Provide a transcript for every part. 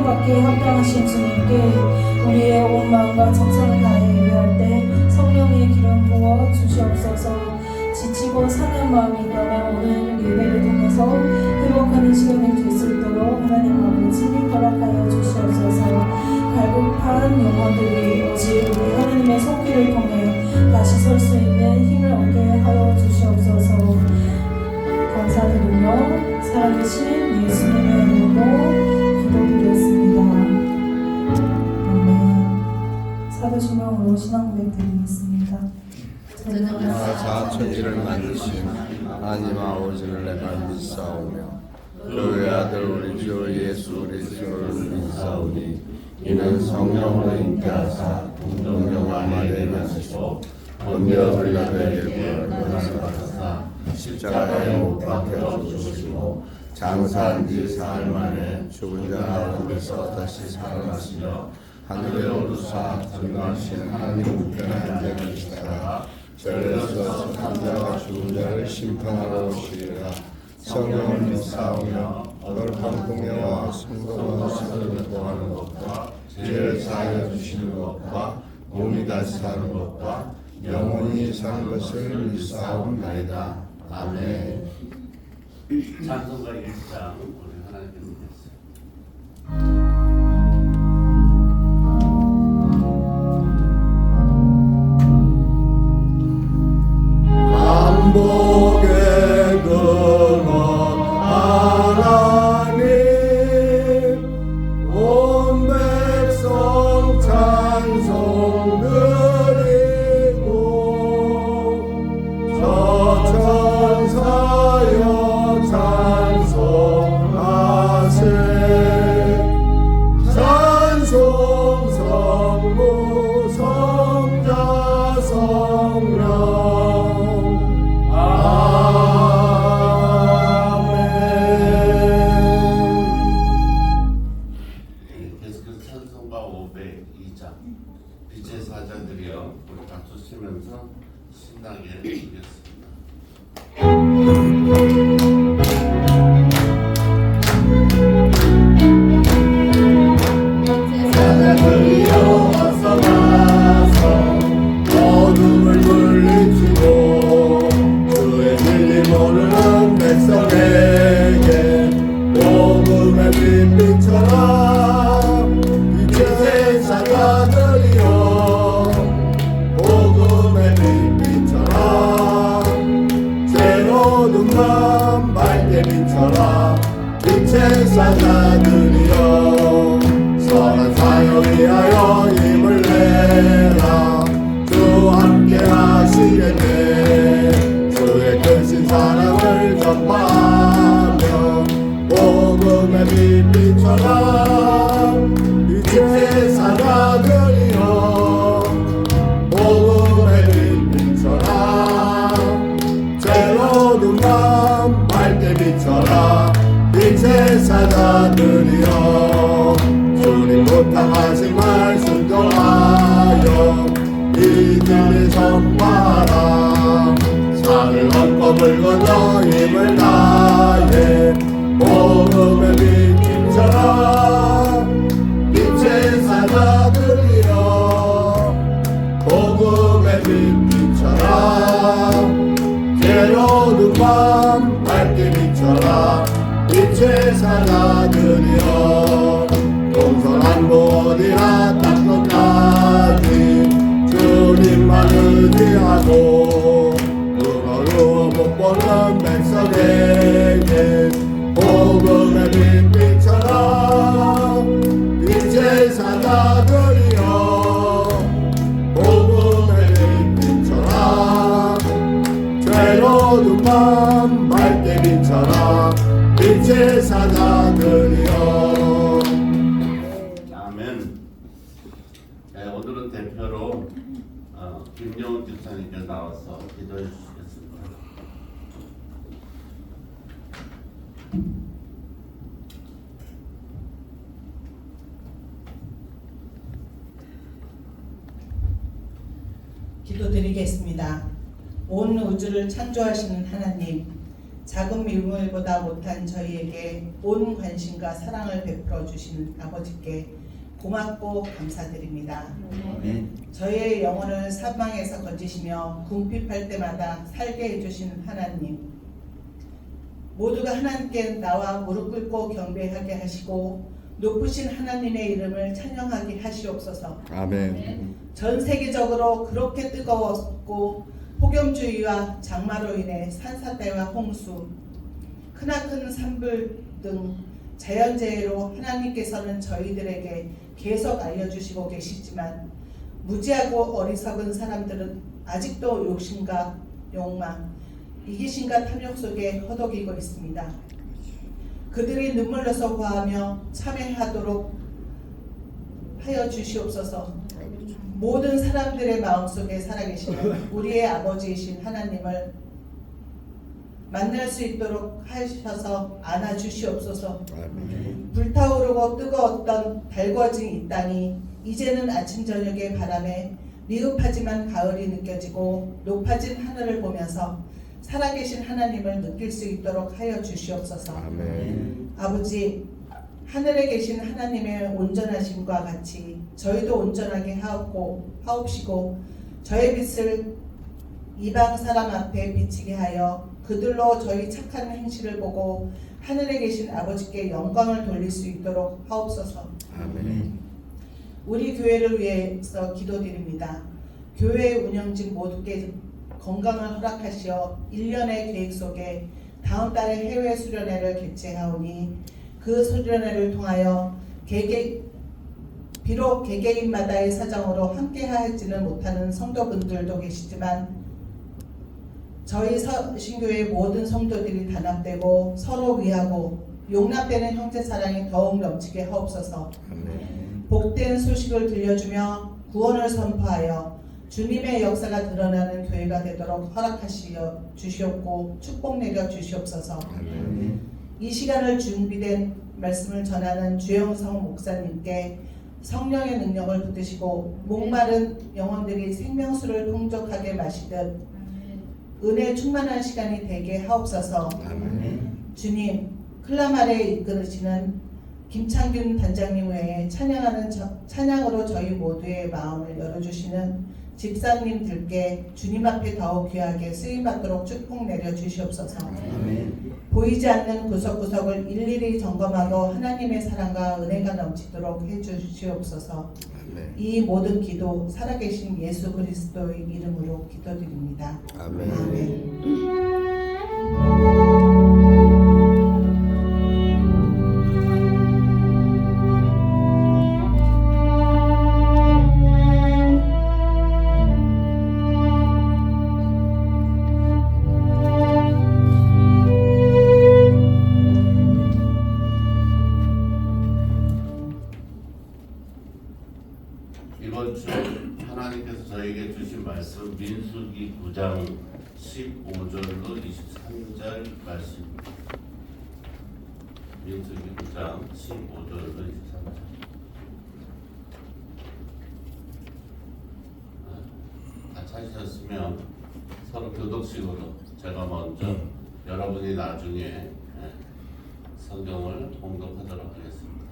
받기에 합당하신 주님께 우리의 온 마음과 정성을 다해 예배할 때 성령의 기름 부어 주시옵소서. 지치고 상한 마음이 있다면 오늘 예배를 통해서 회복하는 시간이 될 수 있도록 하나님 아버지 허락하여 주시옵소서. 갈급한 영혼들이 오직 우리 하나님의 손길을 통해 다시 설 수 있는 힘을 얻게 하여 주시옵소서. 감사드리며 살아계신 예수님의 이름으로 기도드렸습니다. 아멘. 사도신경으로 신앙 고백 드리겠습니다. 전능하사 천지를 만드신 하나님 아버지를 내가 믿사오며 그의 아들 우리 주 예수 그리스도를 믿사오니 이는 성령으로 잉태하사 동정녀와 마리아에 나시고 본디오 빌라도에게 고난을 받으사 십자가에 못 박혀 죽으시고 장사한 지 사흘 만에 죽은 자 가운데서 다시 살아나시며 하늘에 오르사 전능하신 하나님 우편에 앉아 계시다가 절에서 산 자와 죽은 자를 심판하러 오시리라. 성령을 믿사오며 거룩한 공예와 성도와 사도를 구하는 것과 죄를 사하여 주시는 것과 몸이 다시 사는 것과 영원히 사는 것을 믿사옵나이다. 아멘. 찬송가 1장 우리 하나님께 드리겠습니다. 만복의 근원 하나님 온 백성 찬송 드리고 저 천사여 찬송하세 찬송 성부 성자 성령 계속해서 찬송가 502장 빛의 사자들이여 우리 박수 치면서 신나게 부르겠습니다. 사자들이여 어서 와서 어둠을 물리치고 주의 진리 모르는 백성에게 복음의 빛비춰라. 빛의 사자들이여 복음의 빛비춰라. 죄로 둔 맘 밝게 비춰라. 빛의 사자들이여 선한 사역 위하여 힘을 내라. 주 함께 하시겠네. 주의 크신 사랑을 전파하며 복음의 빛 비춰라. 빛의 사자들이여 복음의 빛 비춰라. 죄로 둔 맘 밝게 비춰라. 빛의 사자들이여 주님 부탁하신 말 순종하여 이 길을 전파하라. 산을 넘고 물 건너 힘을 다해 복음의 빛 비춰라. 비춰라 빛의 사자들이여 동서남북 땅끝까지 주님만 의지하고 눈으로 못 보는 백성에게 복음의 빛 비춰라 빛의 사자들이여 복음의 빛 비춰라 죄로 눈만 맑게 비춰라 빛의 사자들이여 아멘. 네, 오늘은 대표로 김영훈 집사님께 나와서 기도해 주시겠습니다. 기도드리겠습니다. 온 우주를 창조하시는 하나님, 작은 미물보다 못한 저희에게 온 관심과 사랑을 베풀어 주시는 아버지께 고맙고 감사드립니다. 저희의 영혼을 사망에서 건지시며 궁핍할 때마다 살게 해주시는 하나님, 모두가 하나님께 나와 무릎 꿇고 경배하게 하시고 높으신 하나님의 이름을 찬양하게 하시옵소서. 아멘. 전 세계적으로 그렇게 뜨거웠고 폭염주의와 장마로 인해 산사태와 홍수, 크나큰 산불 등 자연재해로 하나님께서는 저희들에게 계속 알려주시고 계시지만 무지하고 어리석은 사람들은 아직도 욕심과 욕망, 이기심과 탐욕 속에 허덕이고 있습니다. 그들이 눈물로서 구하며 참회하도록 하여 주시옵소서. 모든 사람들의 마음속에 살아계시는 우리의 아버지이신 하나님을 만날 수 있도록 하셔서 안아주시옵소서. 불타오르고 뜨거웠던 달궈진 이 땅이 이제는 아침 저녁의 바람에 미흡하지만 가을이 느껴지고 높아진 하늘을 보면서 살아계신 하나님을 느낄 수 있도록 하여 주시옵소서. 아멘. 아버지, 하늘에 계신 하나님의 온전하심과 같이 저희도 온전하게 하옵시고 저의 빛을 이방 사람 앞에 비치게 하여 그들로 저희 착한 행실을 보고 하늘에 계신 아버지께 영광을 돌릴 수 있도록 하옵소서. 아멘. 우리 교회를 위해서 기도드립니다. 교회 운영진 모두께 건강을 허락하시어 1년의 계획 속에 다음 달에 해외 수련회를 개최하오니 그 수련회를 통하여 비록 개개인마다의 사정으로 함께하지는 못하는 성도분들도 계시지만 저희 신교회 모든 성도들이 단합되고 서로 위하고 용납되는 형제사랑이 더욱 넘치게 하옵소서. 아멘. 복된 소식을 들려주며 구원을 선포하여 주님의 역사가 드러나는 교회가 되도록 허락하시어 주시옵고 축복 내려 주시옵소서. 아멘. 이 시간을 준비된 말씀을 전하는 주영성 목사님께 성령의 능력을 붙드시고 목마른 영혼들이 생명수를 풍족하게 마시듯 은혜 충만한 시간이 되게 하옵소서. 아멘. 주님, 클라마레에 이끌으시는 김창균 단장님 외에 찬양으로 저희 모두의 마음을 열어주시는 집사님들께 주님 앞에 더욱 귀하게 쓰임받도록 축복 내려 주시옵소서. 아멘. 보이지 않는 구석구석을 일일이 점검하고 하나님의 사랑과 은혜가 넘치도록 해주시옵소서. 아멘. 이 모든 기도 살아계신 예수 그리스도의 이름으로 기도드립니다. 아멘. 아멘. 이번 주 하나님께서 저에게 주신 말씀 민수기 9장 15절로 23절 말씀입니다. 민수기 9장 15절로 23절. 다 찾으셨으면 서로 교독식으로 제가 먼저 여러분이 나중에 성경을 공독하도록 하겠습니다.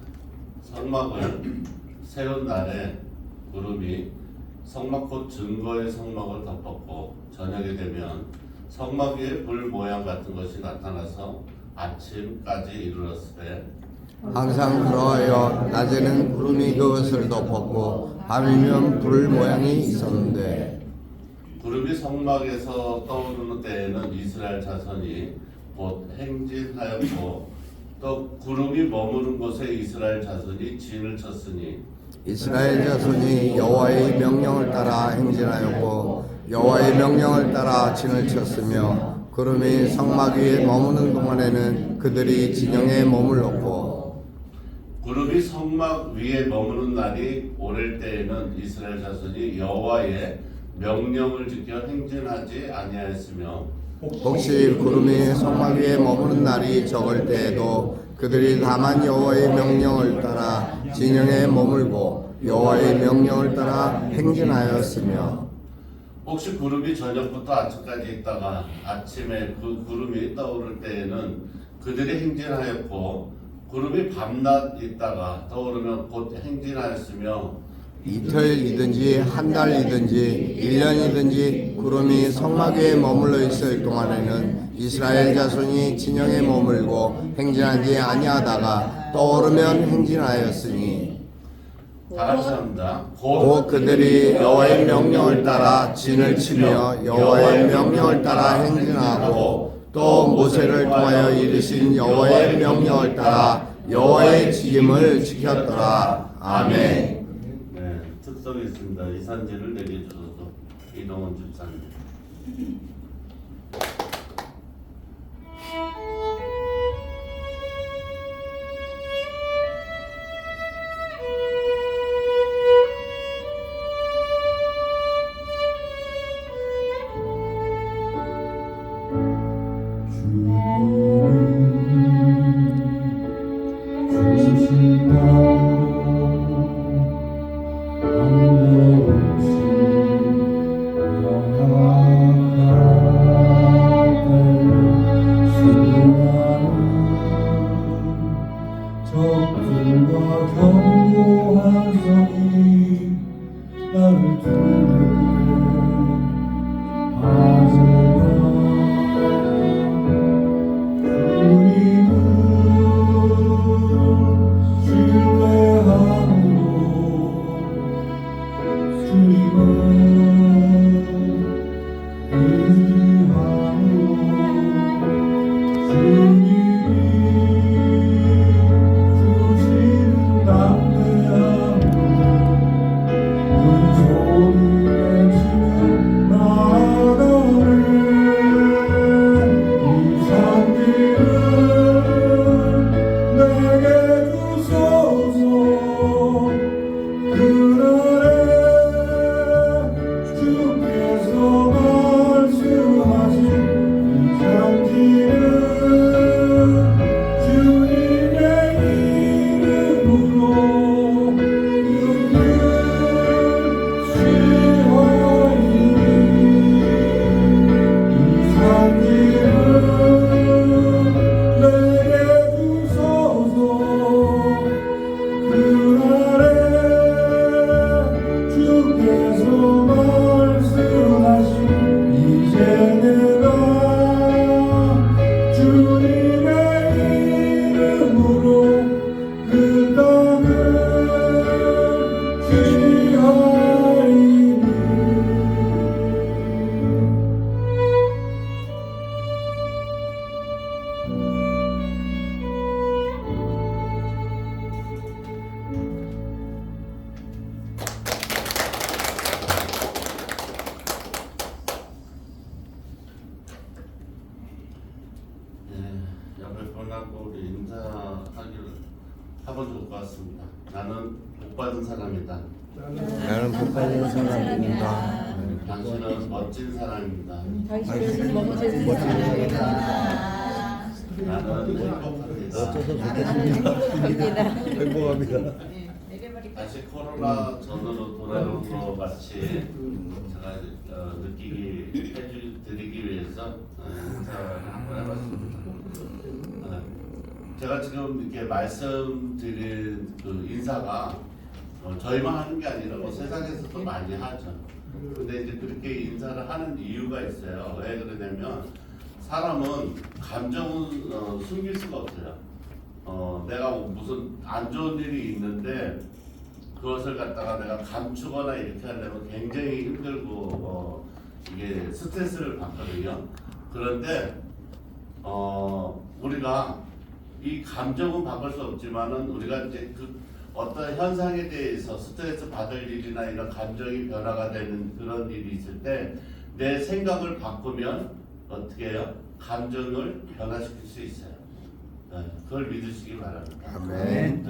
성막을 세운 날에 구름이 성막 곧 증거의 성막을 덮었고 저녁이 되면 성막 위에 불 모양 같은 것이 나타나서 아침까지 이르렀으되 항상 그러하여 낮에는 구름이 그것을 덮었고 밤이면 불 모양이 있었는데 구름이 성막에서 떠오르는 때에는 이스라엘 자손이 곧 행진하였고 또 구름이 머무는 곳에 이스라엘 자손이 진을 쳤으니 이스라엘 자손이 여호와의 명령을 따라 행진하였고 여호와의 명령을 따라 진을 쳤으며 구름이 성막 위에 머무는 동안에는 그들이 진영에 머물렀고 구름이 성막 위에 머무는 날이 오를 때에는 이스라엘 자손이 여호와의 명령을 지켜 행진하지 아니하였으며 혹시 구름이 성막 위에 머무는 날이 적을 때에도 그들이 다만 여호와의 명령을 따라 진영에 머물고 여호와의 명령을 따라 행진하였으며 혹시 구름이 저녁부터 아침까지 있다가 아침에 그 구름이 떠오를 때에는 그들이 행진하였고 구름이 밤낮 있다가 떠오르면 곧 행진하였으며 이틀이든지 한 달이든지 1년이든지 구름이 성막 위에 머물러 있을 동안에는 이스라엘 자손이 진영에 머물고 행진하지 아니하다가 떠오르면 행진하였으니 다 같이 합니다. 곧 그들이 여호와의 명령을 따라 진을 치며 여호와의 명령을 따라 행진하고 또 모세를 통하여 이르신 여호와의 명령을 따라 여호와의 지킴을 지켰더라. 아멘. 네, 특성이 있습니다. 이산지를 내게 주소서. 이동원 집사님. 옆에 분하고 우리 인사하기를 하면 좋을 것 같습니다. 나는 복받은 사람이다. 나는 복받은 사람입니다. 당신은 멋진 사람입니다. 당신은 멋진 사람입니다. 나는 행복합니다. 행복합니다. 다시 코로나 전으로 돌아오는 것 같이 제가 드리기 위해서 인사를 한번 해봤습니다. 제가 지금 이렇게 말씀드린 그 인사가 저희만 하는 게 아니라 뭐 세상에서도 많이 하죠. 근데 이제 그렇게 인사를 하는 이유가 있어요. 왜 그러냐면 사람은 감정은 숨길 수가 없어요. 내가 무슨 안 좋은 일이 있는데 그것을 갖다가 내가 감추거나 이렇게 하려면 굉장히 힘들고 이게 스트레스를 받거든요. 그런데 우리가 이 감정은 바꿀 수 없지만은 우리가 이제 그 어떤 현상에 대해서 스트레스 받을 일이나 이런 감정이 변화가 되는 그런 일이 있을 때 내 생각을 바꾸면 어떻게 해요? 감정을 변화시킬 수 있어요. 그걸 믿으시기 바랍니다. 아멘.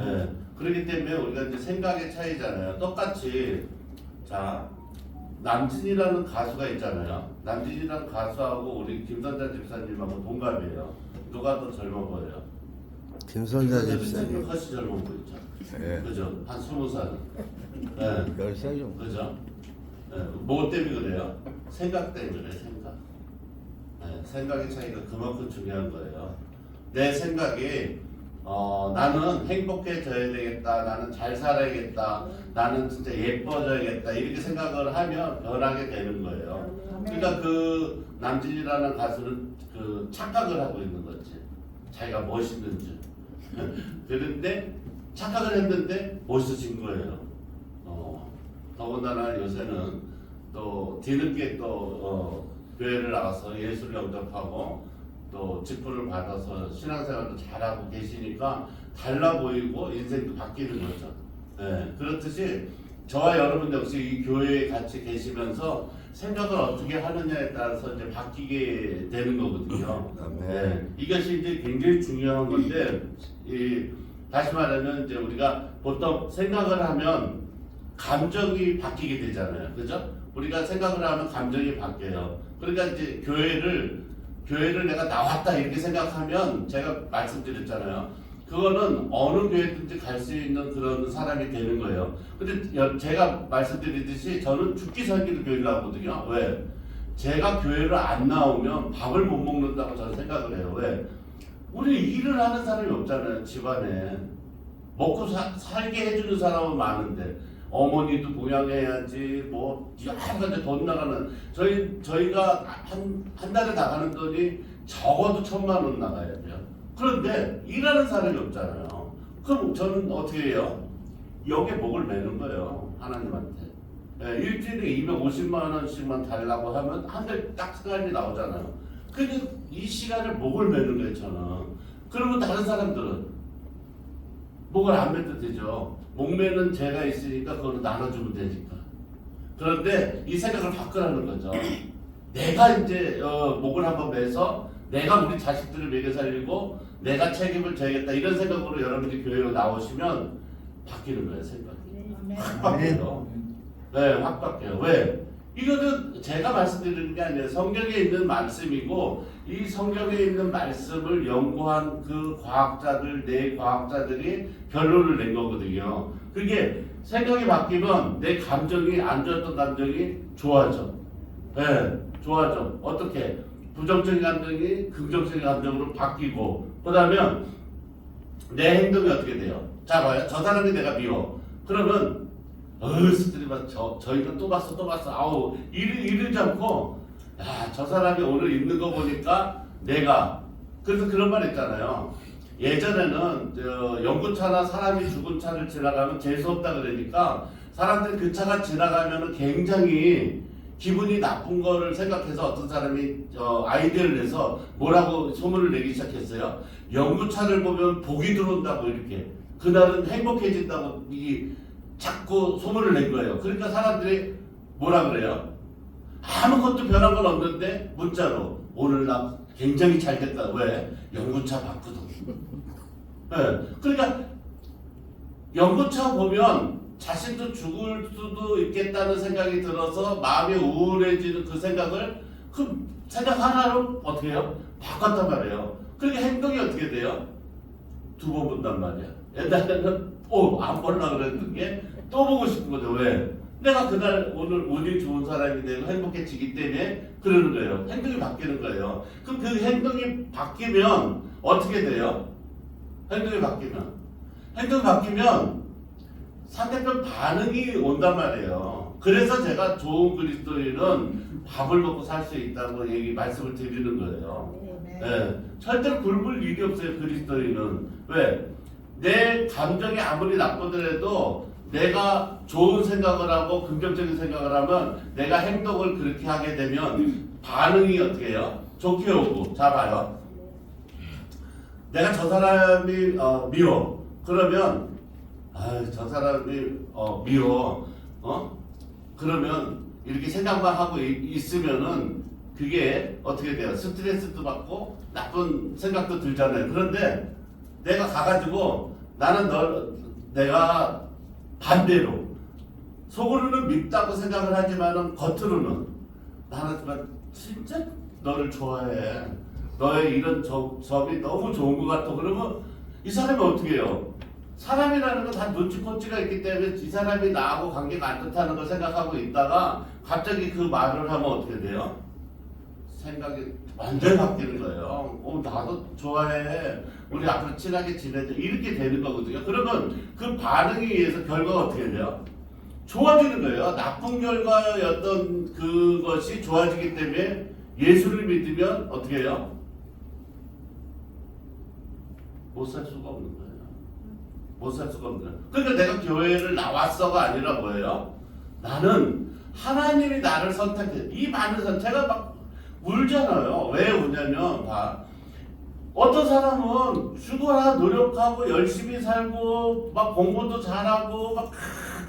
그렇기 때문에 우리가 이제 생각의 차이잖아요. 똑같이 자 남진이라는 가수가 있잖아요. 남진이라는 가수하고 우리 김선자 집사님하고 동갑이에요. 누가 더 젊어 보여요? 김선자 집사님. 훨씬 젊어 보이죠. 예. 그죠? 한 20살. 10살 정도. 그죠? 뭐 때문에 그래요? 생각 때문에 그래요. 생각. 생각의 차이가 그만큼 중요한 거예요. 내 생각이 나는 행복해져야 되겠다, 나는 잘 살아야겠다, 나는 진짜 예뻐져야겠다 이렇게 생각을 하면 변하게 되는 거예요. 그러니까 그 남진이라는 가수는 그 착각을 하고 있는 거지. 자기가 멋있는 줄. 그런데 착각을 했는데 멋있어진 거예요. 더군다나 요새는 또 뒤늦게 또 교회를 나가서 예수를 영접하고 또 직분을 받아서 신앙생활도 잘하고 계시니까 달라 보이고 인생도 바뀌는 거죠. 그렇듯이 저와 여러분 역시 이 교회에 같이 계시면서 생각을 어떻게 하느냐에 따라서 이제 바뀌게 되는 거거든요. 이것이 이제 굉장히 중요한 건데 다시 말하면 이제 우리가 보통 생각을 하면 감정이 바뀌게 되잖아요. 그죠? 우리가 생각을 하면 감정이 바뀌어요. 그러니까 이제 교회를 내가 나왔다 이렇게 생각하면 제가 말씀드렸잖아요. 그거는 어느 교회든지 갈 수 있는 그런 사람이 되는 거예요. 근데 제가 말씀드리듯이 저는 죽기 살기로 교회를 나오거든요. 왜? 제가 교회를 안 나오면 밥을 못 먹는다고 저는 생각을 해요. 왜? 우리 일을 하는 사람이 없잖아요. 집안에. 먹고 살게 해주는 사람은 많은데 어머니도 보양해야지 뭐 여러 가지 돈 나가는 저희가 한 달에 나가는 돈이 적어도 1,000만 원 나가야 돼요. 그런데 일하는 사람이 없잖아요. 그럼 저는 어떻게 해요? 여기에 목을 매는 거예요. 하나님한테. 일주일에 250만 원씩만 달라고 하면 한 달 딱 시간이 나오잖아요. 근데 이 시간을 목을 매는 거예요. 저는. 그러면 다른 사람들은 목을 안 매도 되죠. 목매는 제가 있으니까 그걸 나눠주면 되니까. 그런데 이 생각을 바꾸라는 거죠. 내가 이제 목을 한번 매서 내가 우리 자식들을 먹여 살리고 내가 책임을 져야겠다 이런 생각으로 여러분이 교회로 나오시면 바뀌는 거예요. 생각이. 확 바뀌어요. 확 바뀌어요. 왜? 이거는 제가 말씀드리는 게 아니에요. 성경에 있는 말씀이고 이 성경에 있는 말씀을 연구한 그 과학자들, 내 과학자들이 결론을 낸 거거든요. 그게 생각이 바뀌면 내 감정이 안 좋았던 감정이 좋아져. 좋아져. 어떻게? 부정적인 감정이 긍정적인 감정으로 바뀌고 그러면 내 행동이 어떻게 돼요? 자 봐요. 저 사람이 내가 미워. 그러면 스트레스 받 저희는 또 봤어 아우 이러지 않고 야 저 사람이 오늘 있는 거 보니까 내가 그래서 그런 말 있잖아요. 예전에는 연구차나 사람이 죽은 차를 지나가면 재수없다 그러니까 사람들이 그 차가 지나가면 굉장히 기분이 나쁜 거를 생각해서 어떤 사람이 아이디어를 내서 뭐라고 소문을 내기 시작했어요. 연구차를 보면 복이 들어온다고 이렇게 그날은 행복해진다고 자꾸 소문을 낸 거예요. 그러니까 사람들이 뭐라 그래요? 아무것도 변한 건 없는데 문자로 오늘 나 굉장히 잘 됐다. 왜? 연구차 봤거든. 그러니까 연구차 보면 자신도 죽을 수도 있겠다는 생각이 들어서 마음이 우울해지는 그 생각을 그 생각 하나로 어떻게 해요? 바꿨단 말이에요. 그러니까 행동이 어떻게 돼요? 2번 본단 말이야. 옛날에는 안 보려고 그랬던 게 또 보고 싶은 거죠. 왜? 내가 그날 오늘 운이 좋은 사람이 되고 행복해지기 때문에 그러는 거예요. 행동이 바뀌는 거예요. 그럼 그 행동이 바뀌면 어떻게 돼요? 행동이 바뀌면 상대편 반응이 온단 말이에요. 그래서 제가 좋은 그리스도인은 밥을 먹고 살 수 있다고 말씀을 드리는 거예요. 예, 절대로 굶을 일이 없어요. 그리스도인은. 왜? 내 감정이 아무리 나쁘더라도 내가 좋은 생각을 하고 긍정적인 생각을 하면 내가 행동을 그렇게 하게 되면 반응이 어떻게 해요? 좋게 오고. 자 봐요. 내가 저 사람이 미워. 그러면 저 사람이 미워. 그러면 이렇게 생각만 하고 있으면은 그게 어떻게 돼요? 스트레스도 받고 나쁜 생각도 들잖아요. 그런데 내가 가가지고 나는 내가 반대로 속으로는 밉다고 생각을 하지만은 겉으로는 나는 정말 진짜 너를 좋아해. 너의 이런 점이 너무 좋은 것 같아. 그러면 이 사람이 어떻게 해요? 사람이라는 건 다 눈치코치가 있기 때문에 이 사람이 나하고 관계가 안 좋다는 걸 생각하고 있다가 갑자기 그 말을 하면 어떻게 돼요? 생각이 완전히 바뀌는 거예요. 나도 좋아해. 우리 앞으로 친하게 지내자. 이렇게 되는 거거든요. 그러면 그 반응에 의해서 결과가 어떻게 돼요? 좋아지는 거예요. 나쁜 결과였던 그것이 좋아지기 때문에 예수를 믿으면 어떻게 해요? 못 살 수가 없는 거예요. 못 살 수가 없는 거예요. 그러니까 내가 교회를 나왔어가 아니라 뭐예요? 나는 하나님이 나를 선택해. 이 많은 제가 막 울잖아요. 왜 우냐면 어떤 사람은 죽어라 노력하고 열심히 살고 막 공부도 잘하고 막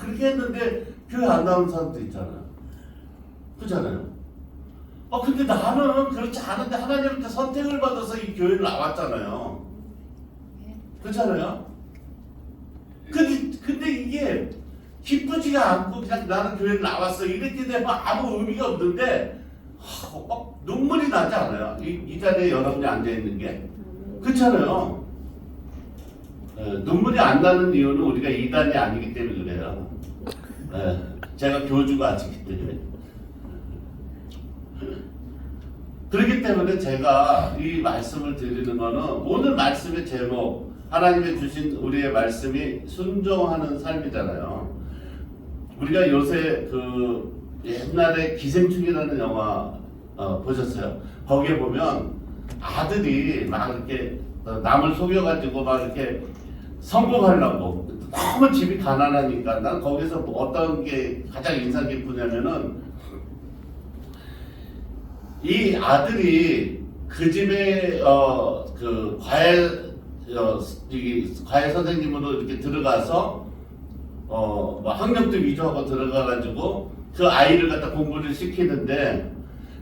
그렇게 했는데 교회 안 나오는 사람도 있잖아요. 그렇잖아요. 근데 나는 그렇지 않은데 하나님한테 선택을 받아서 이 교회를 나왔잖아요. 그렇잖아요. 근데 이게 기쁘지가 않고 그냥 나는 교회를 나왔어 이렇게 되면 아무 의미가 없는데 막 눈물이 나지 않아요? 이 자리에 여러분이 앉아있는 게 그렇잖아요. 눈물이 안 나는 이유는 우리가 이단이 아니기 때문에 그래요. 제가 교주가 아니기 때문에. 그렇기 때문에 제가 이 말씀을 드리는 거는 오늘 말씀의 제목 하나님의 주신 우리의 말씀이 순종하는 삶이잖아요. 우리가 요새 옛날에 기생충이라는 영화 보셨어요? 거기에 보면 아들이 막 이렇게 남을 속여가지고 막 이렇게 성공하려고 너무 집이 가난하니까 난 거기서 어떤 게 가장 인상 깊으냐면은 이 아들이 그 집에 그 과외 선생님으로 이렇게 들어가서 뭐 학력도 위조하고 들어가가지고 그 아이를 갖다 공부를 시키는데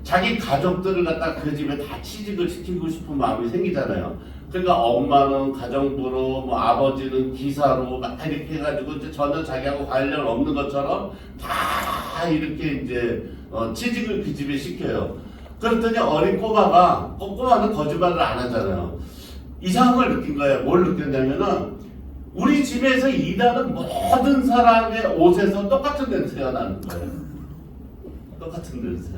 자기 가족들을 갖다 그 집에 다 취직을 시키고 싶은 마음이 생기잖아요. 그러니까 엄마는 가정부로 뭐 아버지는 기사로 막 이렇게 해가지고 이제 전혀 자기하고 관련 없는 것처럼 다 이렇게 이제 취직을 그 집에 시켜요. 그랬더니 어린 꼬마는 거짓말을 안 하잖아요. 이상한 걸 느낀 거예요. 뭘 느꼈냐면은 우리 집에서 일하는 모든 사람의 옷에서 똑같은 냄새가 나는 거예요. 똑같은 냄새.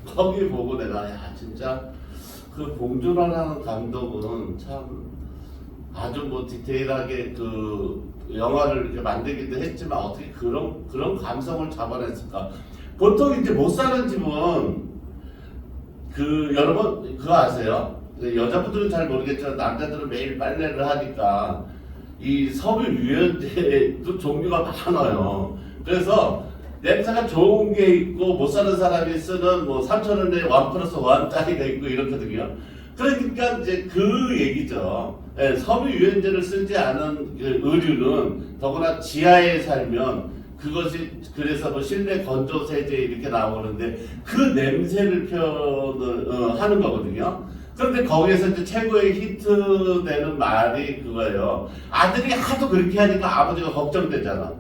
거기 보고 내가 진짜 그 봉준호라는 감독은 참 아주 뭐 디테일하게 그 영화를 이렇게 만들기도 했지만 어떻게 그런 감성을 잡아냈을까? 보통 이제 못 사는 집은 여러분 그거 아세요? 여자분들은 잘 모르겠지만 남자들은 매일 빨래를 하니까 이 섬유 유연제도 종류가 많아요. 그래서 냄새가 좋은 게 있고 못 사는 사람이 쓰는 뭐 3,000원에 1+1 짜리가 있고 이렇거든요. 그러니까 이제 그 얘기죠. 섬유 유연제를 쓰지 않은 의류는 더구나 지하에 살면 그것이 그래서 뭐 실내 건조 세제 이렇게 나오는데 그 냄새를 표현을 하는 거거든요. 그런데 거기에서 이제 최고의 히트되는 말이 그거예요. 아들이 하도 그렇게 하니까 아버지가 걱정되잖아.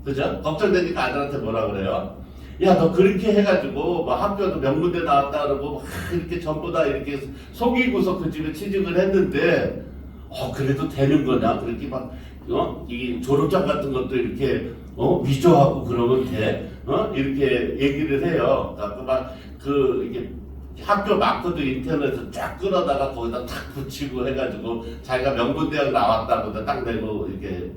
그죠? 걱정되니까 아들한테 뭐라 그래요? 야, 너 그렇게 해가지고 뭐 학교도 명문대 나왔다 그러고 막 이렇게 전부 다 이렇게 속이고서 그 집에 취직을 했는데 그래도 되는 거냐? 그렇게 막 이 졸업장 같은 것도 이렇게 위조하고 그러면 돼? 이렇게 얘기를 해요. 이게 학교 마크도 인터넷에서 쫙 끌어다가 거기다 탁 붙이고 해가지고 자기가 명문대학 나왔다고 딱 내고 이렇게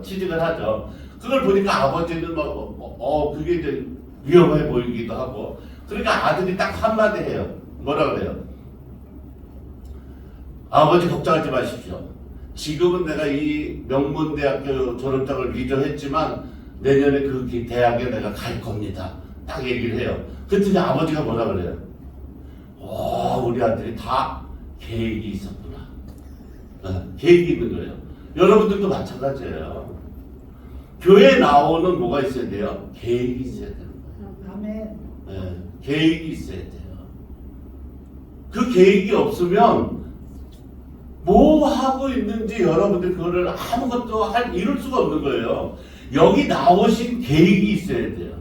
취직을 하죠. 그걸 보니까 아버지는 그게 이제 위험해 보이기도 하고. 그러니까 아들이 딱 한마디 해요. 뭐라 그래요? 아버지 걱정하지 마십시오. 지금은 내가 이 명문대학교 졸업장을 위조했지만 내년에 그 대학에 내가 갈 겁니다. 딱 얘기를 해요. 그랬더니 아버지가 뭐라 그래요? 우리 아들이 다 계획이 있었구나. 계획이 있는 거예요. 여러분들도 마찬가지예요. 교회에 나오는 뭐가 있어야 돼요? 계획이 있어야 되는 거예요. 아멘. 계획이 있어야 돼요. 그 계획이 없으면 뭐 하고 있는지 여러분들 그거를 아무것도 이룰 수가 없는 거예요. 여기 나오신 계획이 있어야 돼요.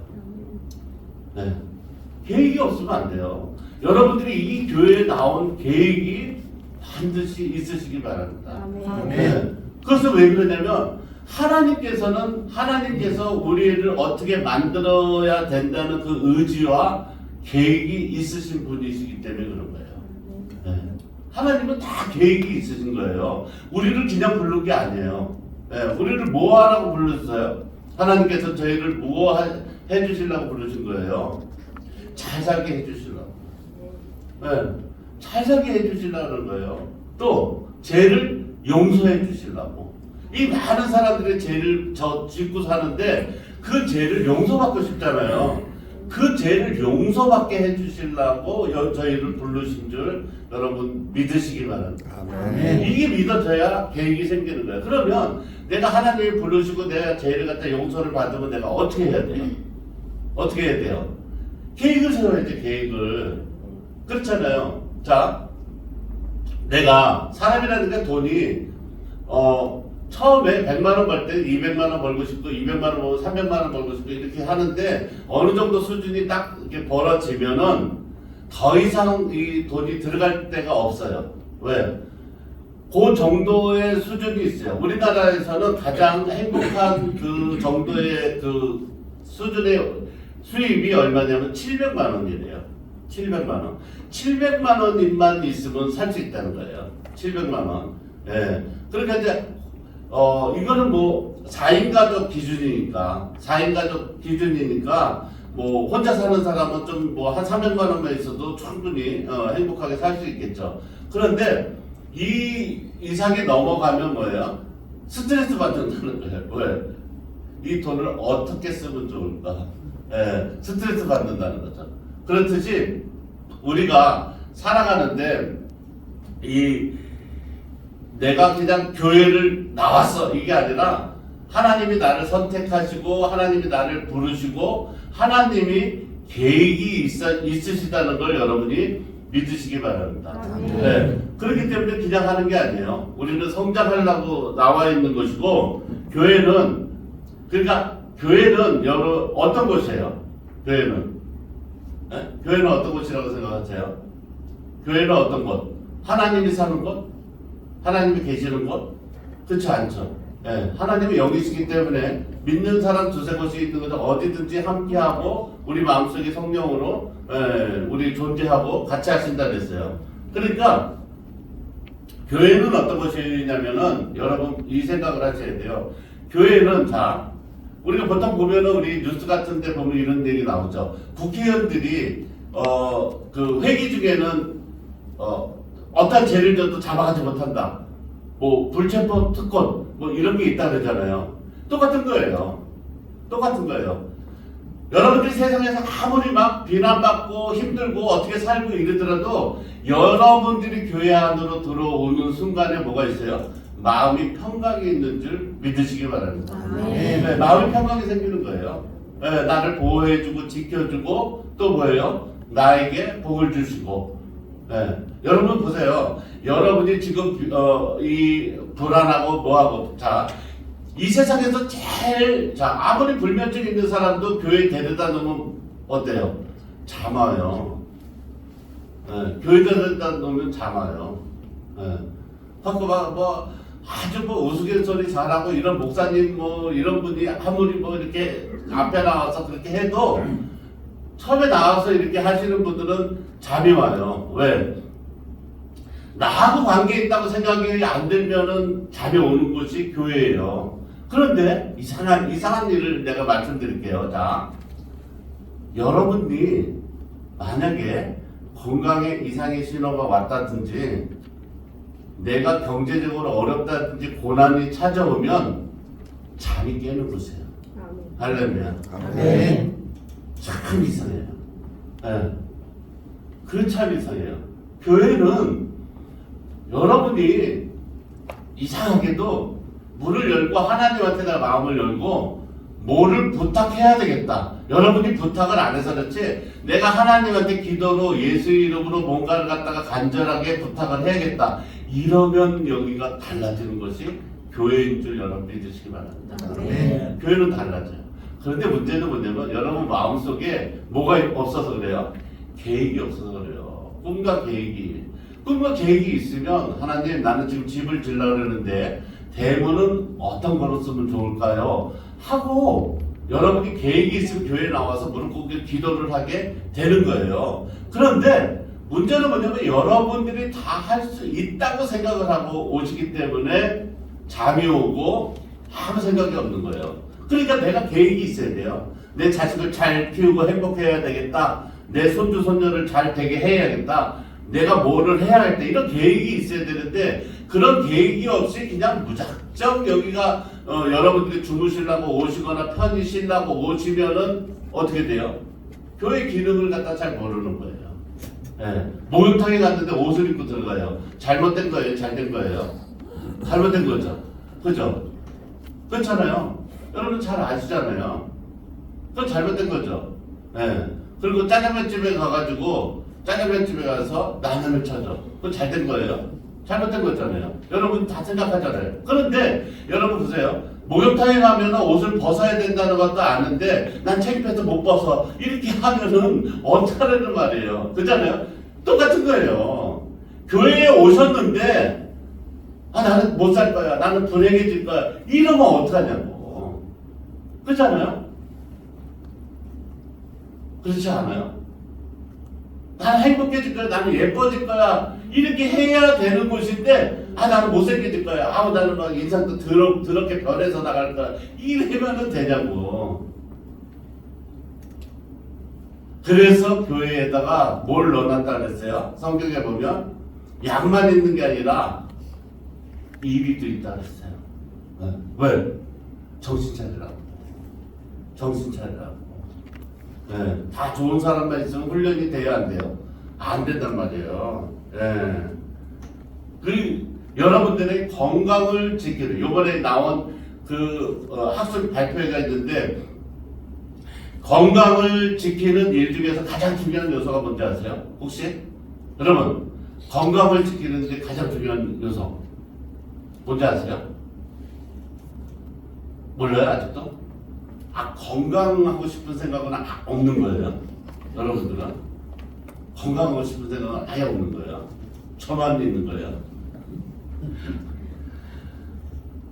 계획이 없으면 안 돼요. 여러분들이 이 교회에 나온 계획이 반드시 있으시기 바랍니다. 그래서 왜 그러냐면 하나님께서 우리를 어떻게 만들어야 된다는 그 의지와 계획이 있으신 분이시기 때문에 그런 거예요. 하나님은 다 계획이 있으신 거예요. 우리를 그냥 부른 게 아니에요. 우리를 뭐 하라고 불렀어요? 하나님께서 저희를 뭐 해주시려고 부르신 거예요? 잘 살게 해주시려고. 잘 살게 해주시려는 거예요. 또 죄를 용서해 주시려고. 이 많은 사람들의 죄를 짓고 사는데 그 죄를 용서받고 싶잖아요. 그 죄를 용서받게 해주시려고 저희를 부르신 줄 여러분 믿으시기 바랍니다. 이게 믿어져야 계획이 생기는 거예요. 그러면 내가 하나님이 부르시고 내가 죄를 갖다 용서를 받으면 내가 어떻게 해야 돼요? 어떻게 해야 돼요? 계획을 세워야지, 계획을. 그렇잖아요. 자, 내가 사람이라는 게 돈이 처음에 100만원 벌 때 200만원 벌고 싶고 200만원 벌고 300만원 벌고 싶고 이렇게 하는데 어느 정도 수준이 딱 이렇게 벌어지면은 더 이상 이 돈이 들어갈 데가 없어요. 왜? 그 정도의 수준이 있어요. 우리나라에서는 가장 행복한 그 정도의 그 수준의 수입이 얼마냐면 700만 원이래요. 700만 원. 700만 원만 있으면 살 수 있다는 거예요. 700만 원. 예. 그러니까 이제 이거는 뭐 4인 가족 기준이니까 뭐 혼자 사는 사람은 좀 뭐 한 300만 원만 있어도 충분히 행복하게 살 수 있겠죠. 그런데 이 이상이 넘어가면 뭐예요? 스트레스 받는다는 거예요. 왜? 이 돈을 어떻게 쓰면 좋을까? 스트레스 받는다는 거죠. 그렇듯이 우리가 살아가는데 내가 그냥 교회를 나왔어 이게 아니라 하나님이 나를 선택하시고 하나님이 나를 부르시고 하나님이 계획이 있으시다는 걸 여러분이 믿으시기 바랍니다. 그렇기 때문에 그냥 하는 게 아니에요. 우리는 성장하려고 나와 있는 것이고 교회는 어떤 곳이에요? 교회는 어떤 곳이라고 생각하세요? 교회는 어떤 곳? 하나님이 사는 곳? 하나님이 계시는 곳? 그렇지 않죠. 하나님이 여기시기 때문에 믿는 사람 두세 곳이 있는 것은 어디든지 함께하고 우리 마음속에 성령으로 우리 존재하고 같이 하신다 그랬어요. 그러니까 교회는 어떤 것이냐면은 여러분 이 생각을 하셔야 돼요. 교회는 자 우리가 보통 보면은 우리 뉴스 같은 데 보면 이런 얘기 나오죠. 국회의원들이 그 회기 중에는 어떤 죄를 져도 잡아가지 못한다. 뭐 불체포 특권 뭐 이런 게 있다 그러잖아요. 똑같은 거예요. 여러분들이 세상에서 아무리 막 비난받고 힘들고 어떻게 살고 이러더라도 여러분들이 교회 안으로 들어오는 순간에 뭐가 있어요? 마음이 평강이 있는 줄 믿으시기 바랍니다. 마음이 평강이 생기는 거예요. 나를 보호해주고 지켜주고 또 뭐예요? 나에게 복을 주시고. 여러분 보세요. 여러분이 지금 이 불안하고 뭐하고 이 세상에서 제일 아무리 불면증 있는 사람도 교회 데려다 놓으면 어때요? 잠아요. 교회 데려다 놓으면 잠아요. 뭐 아주 뭐 우스갯소리 잘하고 이런 목사님 뭐 이런 분이 아무리 뭐 이렇게 앞에 나와서 그렇게 해도 처음에 나와서 이렇게 하시는 분들은 잠이 와요. 왜? 나하고 관계 있다고 생각이 안 들면은 잠이 오는 곳이 교회예요. 그런데 이상한 일을 내가 말씀드릴게요. 자, 여러분이 만약에 건강에 이상의 신호가 왔다든지 내가 경제적으로 어렵다든지 고난이 찾아오면 잠이 깨는 곳이에요. 할렐루야. 아멘. 참 이상해요. 예. 그 참 이상해요. 교회는 여러분이 이상하게도 문을 열고 하나님한테 나 마음을 열고 뭐를 부탁해야 되겠다. 여러분이 부탁을 안 해서 그렇지 내가 하나님한테 기도로 예수 이름으로 뭔가를 갖다가 간절하게 부탁을 해야겠다. 이러면 여기가 달라지는 것이 교회인 줄 여러분 믿으시기 바랍니다. 아멘. 교회는 달라져요. 그런데 문제는 뭐냐면 여러분 마음속에 뭐가 없어서 그래요? 계획이 없어서 그래요. 꿈과 계획이 있으면 하나님 나는 지금 집을 지으려고 그러는데 대문은 어떤 거로 쓰면 좋을까요? 하고 여러분이 계획이 있으면 교회에 나와서 무릎 꿇고 기도를 하게 되는 거예요. 그런데 문제는 뭐냐면 여러분들이 다 할 수 있다고 생각을 하고 오시기 때문에 잠이 오고 아무 생각이 없는 거예요. 그러니까 내가 계획이 있어야 돼요. 내 자식을 잘 키우고 행복해야 되겠다. 내 손주 손녀를 잘 되게 해야겠다. 내가 뭐를 해야 할 때 이런 계획이 있어야 되는데 그런 계획이 없이 그냥 무작정 여기가 여러분들이 주무시려고 오시거나 편히 쉬려고 오시면은 어떻게 돼요? 교회 기능을 갖다 잘 모르는 거예요. 예. 목욕탕에 갔는데 옷을 입고 들어가요. 잘못된 거예요? 잘된 거예요? 잘못된 거죠. 그죠? 그렇잖아요. 여러분 잘 아시잖아요. 그건 잘못된 거죠. 예. 그리고 짜장면집에 가가지고 짜장면집에 가서 라면을 찾아. 그건 잘된 거예요? 잘못된 거잖아요. 여러분 다 생각하잖아요. 그런데 여러분 보세요. 목욕탕에 가면 옷을 벗어야 된다는 것도 아는데 난 창피해서 못 벗어. 이렇게 하면은 어떡하라는 말이에요. 그렇잖아요? 똑같은 거예요. 교회에 오셨는데 나는 못 살 거야. 나는 불행해질 거야. 이러면 어떡하냐고. 그렇잖아요? 그렇지 않아요? 나는 행복해질 거야. 나는 예뻐질 거야. 이렇게 해야 되는 곳인데 나는 못생겨질 거야. 나는 막 인상도 더럽게 변해서 나갈 거야. 이러면은 되냐고. 그래서 교회에다가 뭘 넣어놨다 그랬어요? 성경에 보면 양만 있는 게 아니라 이비도 있다 그랬어요. 왜? 정신 차리라고. 정신 차리라고. 네, 다 좋은 사람만 있으면 훈련이 돼야 안 돼요? 안 된단 말이에요. 네. 그리고 여러분들의 건강을 지키는 이번에 나온 그 학술 발표회가 있는데 건강을 지키는 일 중에서 가장 중요한 요소가 뭔지 아세요? 혹시? 여러분 건강을 지키는 데 가장 중요한 요소 뭔지 아세요? 몰라요 아직도? 건강하고 싶은 생각은 없는 거예요. 여러분들은 건강하고 싶은 생각은 아예 없는 거예요. 저만 있는 거예요.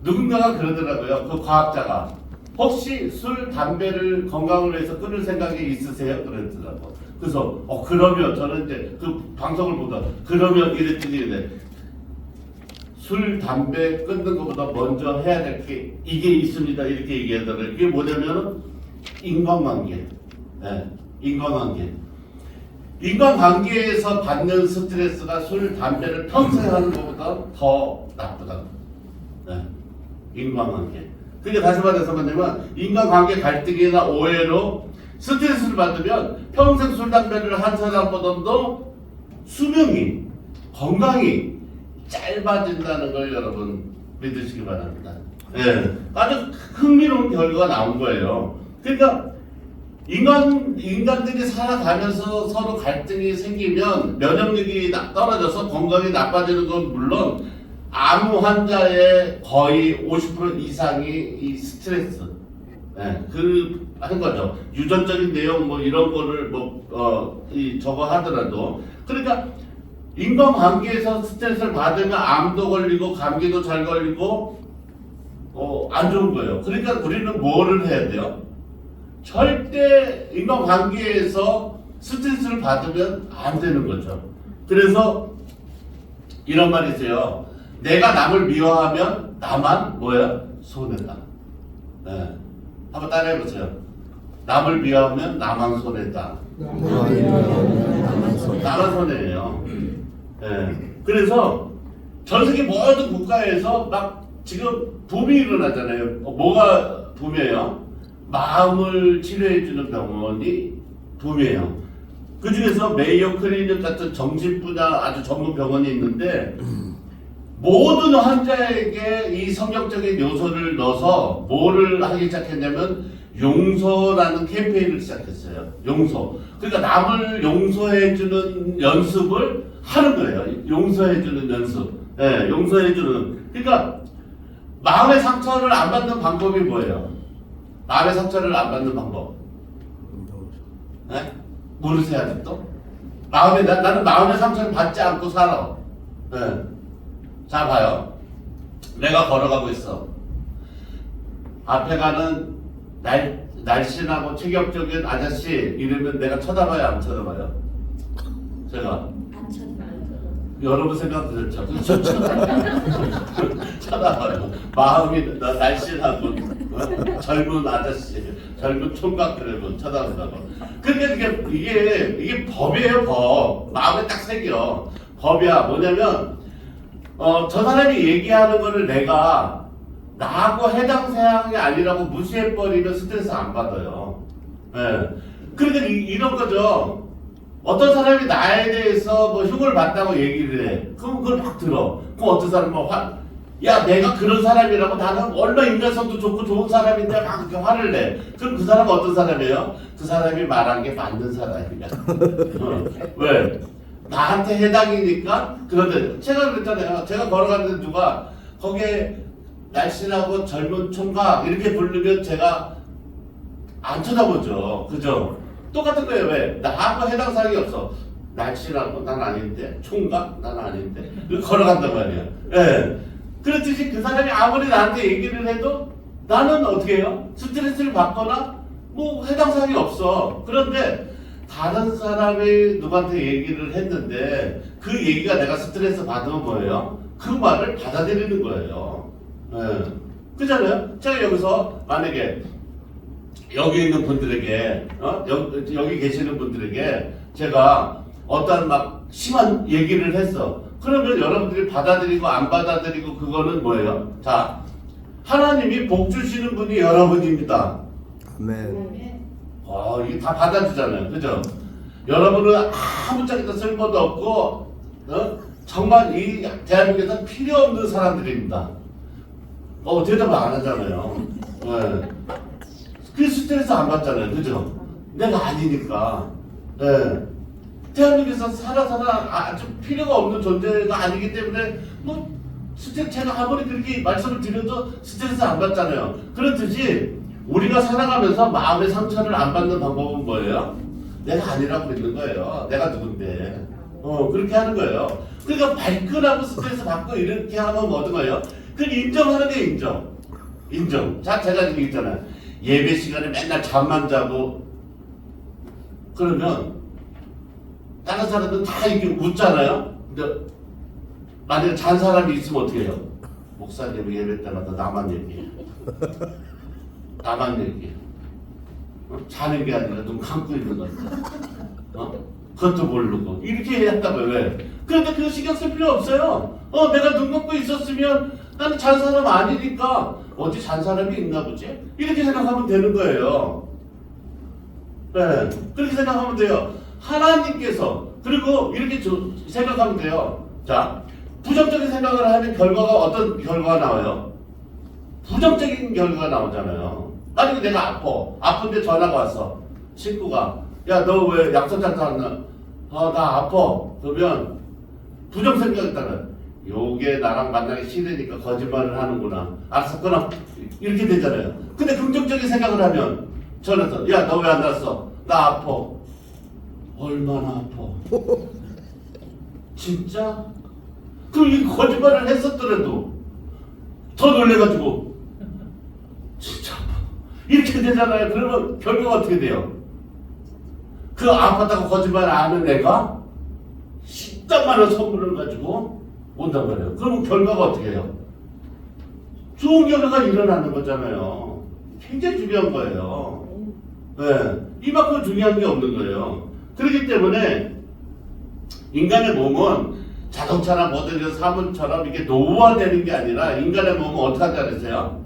누군가가 그러더라고요. 그 과학자가 혹시 술, 담배를 건강을 위해서 끊을 생각이 있으세요? 그러더라고. 그래서 그러면 저는 이제 그 방송을 보다 그러면 이랬더니 술, 담배 끊는 것보다 먼저 해야 될 게 이게 있습니다. 이렇게 얘기하더라고요. 이게 뭐냐면 인간관계. 네, 인간관계. 인간관계에서 받는 스트레스가 술, 담배를 평생 하는 것보다 더 나쁘다. 네, 인간관계. 그게 다시 말해서 뭐냐면 인간관계 갈등이나 오해로 스트레스를 받으면 평생 술, 담배를 한 사람보다도 수명이, 건강이 짧아진다는 걸 여러분 믿으시기 바랍니다. 예, 아주 흥미로운 결과가 나온 거예요. 그러니까 인간들이 살아가면서 서로 갈등이 생기면 면역력이 떨어져서 건강이 나빠지는 건 물론 암 환자의 거의 50% 이상이 이 스트레스, 한 거죠. 유전적인 내용 뭐 이런 거를 저거 하더라도 그러니까. 인간관계에서 스트레스를 받으면 암도 걸리고 감기도 잘 걸리고 안 좋은 거예요. 그러니까 우리는 뭐를 해야 돼요? 절대 인간관계에서 스트레스를 받으면 안 되는 거죠. 그래서 이런 말이 있어요. 내가 남을 미워하면 나만 뭐야? 손해다. 네. 한번 따라해보세요. 남을 미워하면 나만 손해다. 나만 손해예요. 네. 그래서 전 세계 모든 국가에서 막 지금 붐이 일어나잖아요. 뭐가 붐이에요? 마음을 치료해주는 병원이 붐이에요. 그 중에서 메이오 클리닉 같은 정신 분야 아주 전문 병원이 있는데 모든 환자에게 이 성경적인 요소를 넣어서 뭐를 하기 시작했냐면 용서라는 캠페인을 시작했어요. 용서. 그러니까 남을 용서해주는 연습을 하는 거예요. 용서해주는 연습. 예, 용서해주는. 그러니까 마음의 상처를 안 받는 방법이 뭐예요? 마음의 상처를 안 받는 방법. 예? 모르세요 아직도? 나는 마음의 상처를 받지 않고 살아. 예. 자 봐요. 내가 걸어가고 있어. 앞에 가는 날씬하고 체격적인 아저씨 이러면 내가 쳐다봐요 안 쳐다봐요? 제가 안 쳐다봐요. 여러분 생각 그렇죠? 그렇죠? 쳐다봐요. 마음이 날씬하고 젊은 아저씨, 젊은 총각 그러면 쳐다보다가. 그러니까 이게 법이에요 법. 마음에 딱 새겨. 법이야. 뭐냐면 저 사람이 얘기하는 거를 내가 나하고 해당 사항이 아니라고 무시해버리면 스트레스 안 받아요. 예. 그러니까 이런 거죠. 어떤 사람이 나에 대해서 뭐 흉을 봤다고 얘기를 해. 그럼 그걸 막 들어. 그럼 어떤 사람은 야 내가 그런 사람이라고 나는 얼마나 인간성도 좋고 좋은 사람인데 막 그렇게 화를 내. 그럼 그 사람은 어떤 사람이에요? 그 사람이 말한 게 맞는 사람이야. 왜? 나한테 해당이니까. 그런데 제가 그랬잖아요. 제가 걸어가는데 누가 거기에 날씬하고 젊은 총각 이렇게 부르면 제가 안 쳐다보죠. 그죠? 똑같은 거예요. 왜? 나하고 해당 사항이 없어. 날씬하고 난 아닌데, 총각 난 아닌데. 걸어간단 말이에요. 예. 그렇듯이 그 사람이 아무리 나한테 얘기를 해도 나는 어떻게 해요? 스트레스를 받거나 뭐 해당 사항이 없어. 그런데 다른 사람이 누구한테 얘기를 했는데 그 얘기가 내가 스트레스 받으면 뭐예요? 그 말을 받아들이는 거예요. 예. 그잖아요? 제가 여기서 만약에 여기 있는 분들에게 여기 계시는 분들에게 제가 어떤 막 심한 얘기를 했어. 그러면 여러분들이 받아들이고 안 받아들이고 그거는 뭐예요? 자, 하나님이 복 주시는 분이 여러분입니다. 아멘. 이게 다 받아주잖아요. 그죠? 여러분은 아무짝에도 쓸모도 없고 정말 이 대한민국에서 필요 없는 사람들입니다. 대답을 안 하잖아요. 네. 그 스트레스 안 받잖아요. 그죠? 내가 아니니까. 네. 대한민국에서 살아 아주 필요가 없는 존재가 아니기 때문에 뭐 제가 아무리 그렇게 말씀을 드려도 스트레스 안 받잖아요. 그렇듯이 우리가 살아가면서 마음의 상처를 안 받는 방법은 뭐예요? 내가 아니라고 믿는 거예요. 내가 누군데. 그렇게 하는 거예요. 그러니까 발끈하고 스트레스 받고 이렇게 하면 뭐 얻은 거예요? 그걸 인정하는 게 인정. 자, 제가 지금 있잖아요. 예배 시간에 맨날 잠만 자고 그러면 다른 사람들은 다 이렇게 웃잖아요. 근데 만약에 잔 사람이 있으면 어떻게 해요? 목사님 예배 때마다 나만 얘기해. 나만 얘기해. 자는 게 아니라 눈 감고 있는 건데. 그것도 모르고. 이렇게 해야 한다고요. 왜? 그런데 그거 신경 쓸 필요 없어요. 내가 눈 감고 있었으면 나는 잔 사람 아니니까 어디 잔 사람이 있나 보지? 이렇게 생각하면 되는 거예요. 네. 그렇게 생각하면 돼요. 하나님께서 그리고 이렇게 생각하면 돼요. 자, 부정적인 생각을 하면 결과가 어떤 결과가 나와요? 부정적인 결과가 나오잖아요. 만약에 내가 아픈데 전화가 왔어. 친구가 야 너 왜 약속 장사 안 나? 나 아파. 그러면 부정 생각이 있다가 요게 나랑 만나기 싫으니까 거짓말을 하는구나. 알았어 끊어. 이렇게 되잖아요. 근데 긍정적인 생각을 하면 전화해서 야 너 왜 안 왔어? 나 아파. 얼마나 아파? 진짜? 그럼 이 거짓말을 했었더라도 더 놀래가지고 진짜 아파. 이렇게 되잖아요. 그러면 결과가 어떻게 돼요? 그 아팠다고 거짓말 안 하는 애가 10단 많은 선물을 가지고 온단 말이에요. 그러면 결과가 어떻게 해요? 좋은 결과가 일어나는 거잖아요. 굉장히 중요한 거예요. 네. 이만큼 중요한 게 없는 거예요. 그렇기 때문에 인간의 몸은 자동차나 뭐든 이런 사물처럼 이게 노후화되는 게 아니라 인간의 몸은 어떻게 한다 그랬어요?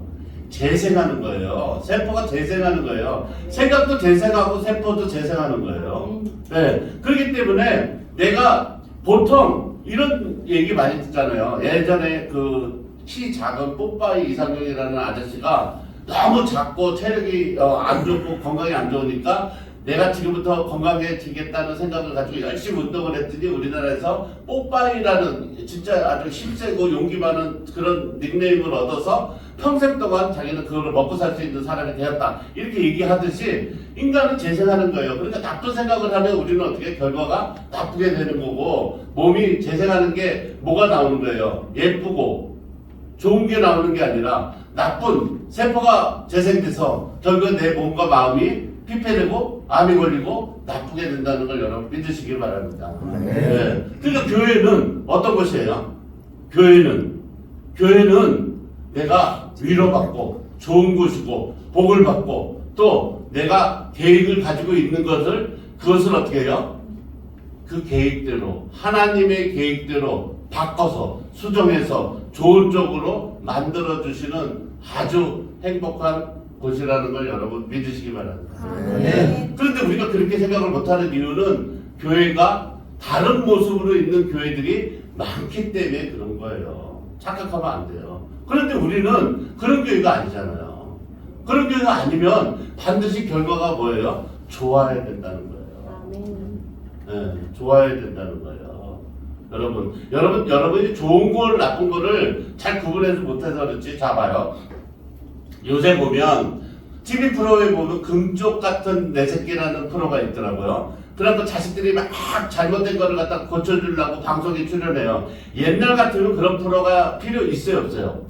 재생하는 거예요. 세포가 재생하는 거예요. 생각도 재생하고 세포도 재생하는 거예요. 네. 그렇기 때문에 내가 보통 이런 얘기 많이 듣잖아요. 예전에 그 키 작은 뽀빠이 이상형이라는 아저씨가 너무 작고 체력이 안 좋고 건강이 안 좋으니까 내가 지금부터 건강해지겠다는 생각을 가지고 열심히 운동을 했더니 우리나라에서 뽀빠이라는 진짜 아주 힘세고 용기 많은 그런 닉네임을 얻어서 평생 동안 자기는 그거를 먹고 살 수 있는 사람이 되었다. 이렇게 얘기하듯이 인간은 재생하는 거예요. 그러니까 나쁜 생각을 하면 우리는 어떻게 결과가 나쁘게 되는 거고 몸이 재생하는 게 뭐가 나오는 거예요. 예쁘고 좋은 게 나오는 게 아니라 나쁜 세포가 재생돼서 결국엔 내 몸과 마음이 피폐되고 암이 걸리고 나쁘게 된다는 걸 여러분 믿으시길 바랍니다. 네. 그러니까 교회는 어떤 것이에요? 교회는 내가 위로받고 좋은 곳이고 복을 받고 또 내가 계획을 가지고 있는 그것을 어떻게 해요? 그 계획대로 하나님의 계획대로 바꿔서 수정해서 좋은 쪽으로 만들어주시는 아주 행복한 곳이라는 걸 여러분 믿으시기 바랍니다. 네. 그런데 우리가 그렇게 생각을 못하는 이유는 교회가 다른 모습으로 있는 교회들이 많기 때문에 그런 거예요. 착각하면 안 돼요. 그런데 우리는 그런 교회가 아니잖아요. 그런 교회가 아니면 반드시 결과가 뭐예요? 좋아야 된다는 거예요. 네, 좋아야 된다는 거예요. 여러분이 좋은 걸 나쁜 거를 잘 구분해서 못해서 그렇지. 자 봐요. 요새 보면 TV 프로에 보면 금쪽 같은 내 새끼라는 프로가 있더라고요. 그래서 자식들이 막 잘못된 거를 갖다 고쳐주려고 방송에 출연해요. 옛날 같으면 그런 프로가 필요 있어요, 없어요?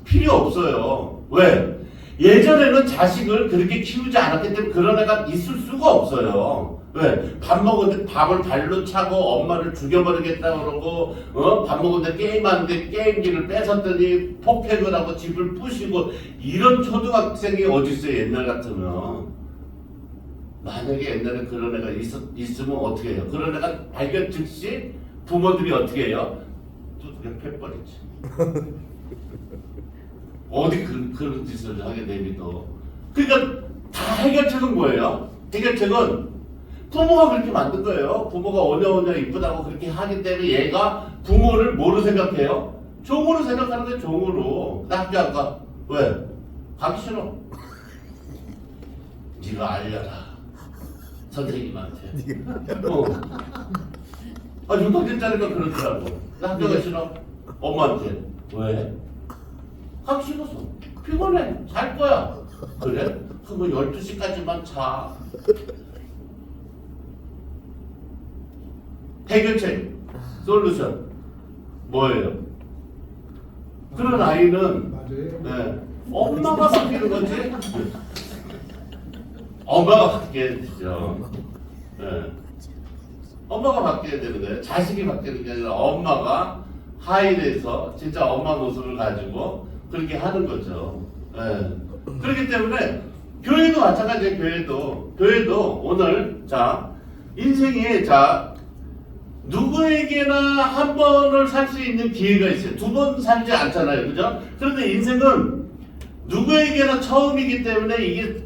필요 없어요. 왜? 예전에는 자식을 그렇게 키우지 않았기 때문에 그런 애가 있을 수가 없어요. 왜? 밥 먹는데 밥을 발로 차고 엄마를 죽여버리겠다 그러고 밥 먹는데 게임하는데 게임기를 뺏었더니 폭행을 하고 집을 부시고 이런 초등학생이 어디 있어요? 옛날 같으면. 만약에 옛날에 그런 애가 있으면 어떻게 해요? 그런 애가 발견 즉시 부모들이 어떻게 해요? 두둑에 패버리지. 어디 그런 짓을 하게 내비둬. 그러니까 다 해결책은 뭐예요? 해결책은 부모가 그렇게 만든 거예요. 부모가 오냐오냐 이쁘다고 그렇게 하기 때문에 얘가 부모를 뭐로 생각해요? 종으로 생각하는 거예요. 종으로. 나 학교 안 가. 왜? 가기 싫어. 네가 알려라. 선생님한테. 6학년짜리가 그러더라고. 나 학교 가기 싫어. 엄마한테. 왜? 가기 싫어서. 피곤해. 잘 거야. 그래? 그러면 12시까지만 자. 해결책, 솔루션 뭐예요? 그런 아이는 네, 엄마가 바뀌는 거지. 엄마가 바뀌어야 되죠. 네. 엄마가 바뀌어야 되는 거예요. 자식이 바뀌는 게 아니라 엄마가 하이에서 진짜 엄마 모습을 가지고 그렇게 하는 거죠. 네. 그렇기 때문에 교회도 마찬가지예요. 교회도 오늘 자 인생에 누구에게나 한 번을 살 수 있는 기회가 있어요. 두 번 살지 않잖아요. 그죠? 그런데 인생은 누구에게나 처음이기 때문에 이게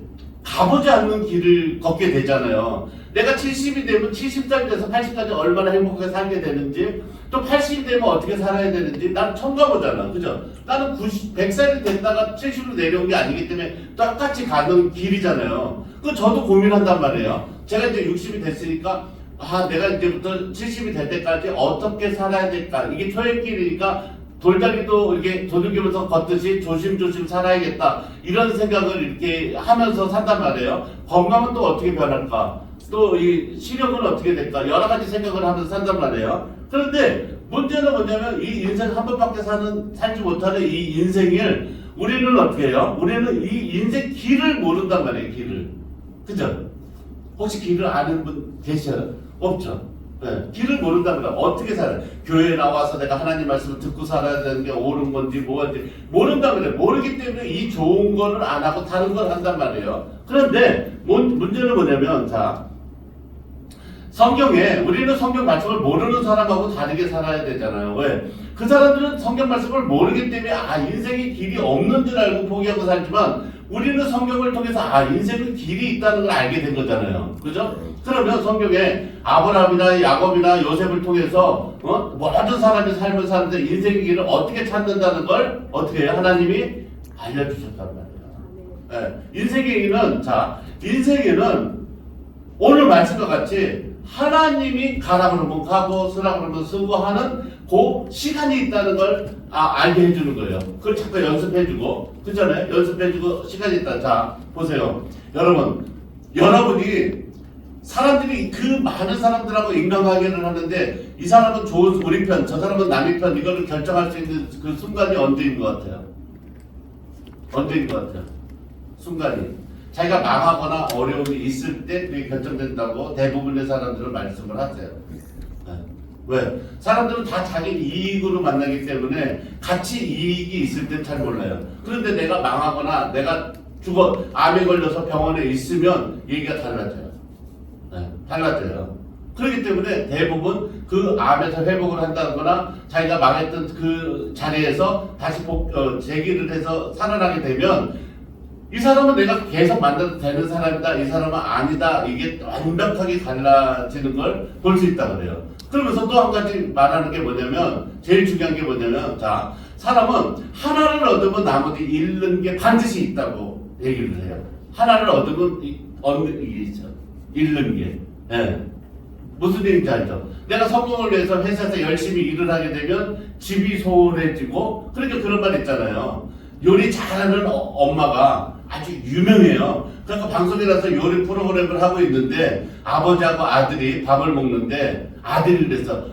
가보지 않는 길을 걷게 되잖아요. 내가 70이 되면 70살이 돼서 80까지 얼마나 행복하게 살게 되는지 또 80이 되면 어떻게 살아야 되는지 난 처음 가보잖아. 그죠? 나는 100살이 됐다가 70으로 내려온 게 아니기 때문에 똑같이 가는 길이잖아요. 그 저도 고민한단 말이에요. 제가 이제 60이 됐으니까 내가 이제부터 70이 될 때까지 어떻게 살아야 될까? 이게 초행길이니까 돌다리도 이렇게 도둑이면서 걷듯이 조심조심 살아야겠다. 이런 생각을 이렇게 하면서 산단 말이에요. 건강은 또 어떻게 변할까? 또 이 시력은 어떻게 될까? 여러 가지 생각을 하면서 산단 말이에요. 그런데 문제는 뭐냐면 이 인생 한 번밖에 살지 못하는 이 인생을 우리는 어떻게 해요? 우리는 이 인생 길을 모른단 말이에요. 길을. 그죠? 혹시 길을 아는 분 계셔요? 없죠. 네. 길을 모른다면 어떻게 살아요? 교회에 나와서 내가 하나님 말씀을 듣고 살아야 되는 게 옳은 건지 뭐건지 모른다면 모르기 때문에 이 좋은 거를 안 하고 다른 걸 한단 말이에요. 그런데 문제는 뭐냐면 성경에 우리는 성경 말씀을 모르는 사람하고 다르게 살아야 되잖아요. 왜? 그 사람들은 성경 말씀을 모르기 때문에 인생의 길이 없는 줄 알고 포기하고 살지만 우리는 성경을 통해서 인생은 길이 있다는 걸 알게 된 거잖아요. 그죠? 그러면 성경에 아브라함이나 야곱이나 요셉을 통해서 모든 사람이 삶을 사는데 인생의 길을 어떻게 찾는다는 걸 어떻게 해요? 하나님이 알려주셨단 말이에요. 네. 인생에는 오늘 말씀과 같이 하나님이 가라 그러면 가고 쓰라 그러면 쓰고 하는 그 시간이 있다는 걸 알게 해주는 거예요. 그걸 자꾸 연습해주고 그잖아요. 연습해주고 시간이 있다. 자 보세요. 여러분이 사람들이 그 많은 사람들하고 인간관계를 하는데 이 사람은 좋은 우리 편, 저 사람은 남의 편 이거를 결정할 수 있는 그 순간이 언제인 것 같아요? 언제인 것 같아요? 순간이. 자기가 망하거나 어려움이 있을 때 그게 결정된다고 대부분의 사람들은 말씀을 하세요. 네. 왜? 사람들은 다 자기 이익으로 만나기 때문에 같이 이익이 있을 땐 잘 몰라요. 그런데 내가 망하거나 내가 암에 걸려서 병원에 있으면 얘기가 달라져요. 네. 달라져요. 그렇기 때문에 대부분 그 암에서 회복을 한다거나 자기가 망했던 그 자리에서 다시 재기를 해서 살아나게 되면 이 사람은 내가 계속 만나도 되는 사람이다. 이 사람은 아니다. 이게 완벽하게 달라지는 걸 볼 수 있다 그래요. 그러면서 또 한 가지 말하는 게 뭐냐면 제일 중요한 게 뭐냐면 자 사람은 하나를 얻으면 나머지 잃는 게 반드시 있다고 얘기를 해요. 하나를 얻으면 얻는 게 있죠. 잃는 게. 예. 무슨 얘기인지 알죠? 내가 성공을 위해서 회사에서 열심히 일을 하게 되면 집이 소홀해지고 그러니까 그런 말 있잖아요. 요리 잘하는 엄마가 아주 유명해요. 그러니까 방송에 나서 요리 프로그램을 하고 있는데 아버지하고 아들이 밥을 먹는데 아들이 그래서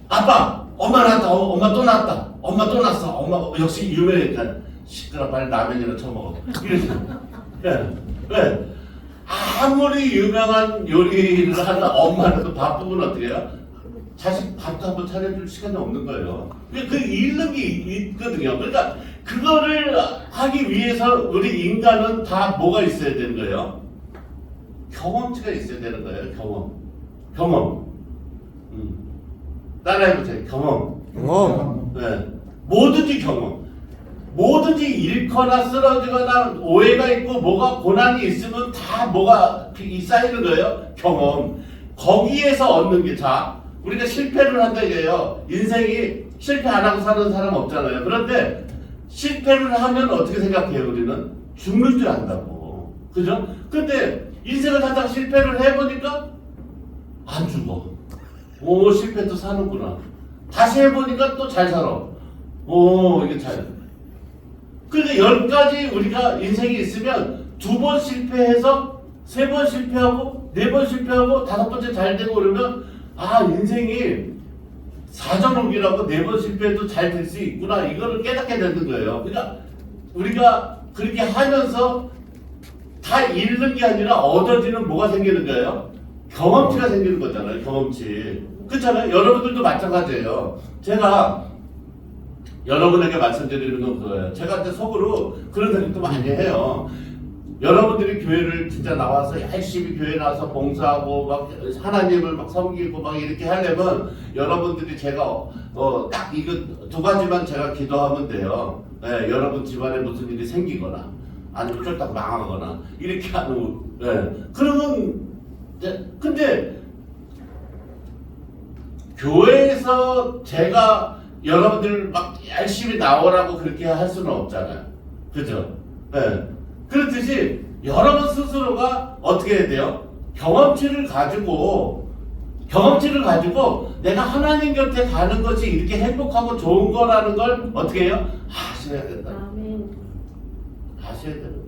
아빠 엄마 나왔다. 엄마 또 나왔다. 엄마 또 났어. 엄마 역시 유명했잖아. 시끄러 빨리 라면이나 처먹어. 이래서 왜? 아무리 유명한 요리를 하는 엄마라도 바쁘면 어떻게 해요? 자식 밥도 한번 차려줄 시간이 없는 거예요. 그 잃는 게 있거든요. 그러니까 그거를 하기 위해서 우리 인간은 다 뭐가 있어야 되는 거예요? 경험치가 있어야 되는 거예요. 경험. 따라해보세요. 경험. 네. 뭐든지 경험. 뭐든지 잃거나 쓰러지거나 오해가 있고 뭐가 고난이 있으면 다 뭐가 쌓이는 거예요? 경험. 거기에서 얻는 게 우리가 실패를 한다 이게요. 인생이 실패 안 하고 사는 사람 없잖아요. 그런데 실패를 하면 어떻게 생각해요? 우리는 죽는 줄 안다고. 그죠? 근데 인생을 하다가 실패를 해보니까 안 죽어. 오, 실패도 사는구나. 다시 해보니까 또 잘 살아. 오, 이게 잘. 그러니까 10가지 우리가 인생이 있으면 2번 실패해서 3번 실패하고 4번 실패하고 5번째 잘 되고 그러면 인생이 사정옥이라고 4번 실패해도 잘 될 수 있구나. 이거를 깨닫게 되는 거예요. 그러니까 우리가 그렇게 하면서 다 잃는 게 아니라 얻어지는 뭐가 생기는 거예요? 경험치가 생기는 거잖아요. 경험치. 그렇잖아요. 여러분들도 마찬가지예요. 제가 여러분에게 말씀드리는 건 그거예요. 제가 이제 속으로 그런 생각도 많이 해요. 여러분들이 교회를 진짜 나와서 열심히 교회 나와서 봉사하고 막 하나님을 막 섬기고 막 이렇게 하려면 여러분들이 제가 딱 이거 2가지만 제가 기도하면 돼요. 네, 여러분 집안에 무슨 일이 생기거나 아니면 쫄딱 망하거나 이렇게 하는 그러면 근데 교회에서 제가 여러분들 막 열심히 나오라고 그렇게 할 수는 없잖아요. 그죠? 네. 그렇듯이 여러분 스스로가 어떻게 해야 돼요? 경험치를 가지고 내가 하나님 곁에 가는 것이 이렇게 행복하고 좋은 거라는 걸 어떻게 해요? 아셔야 된다. 아셔야 되는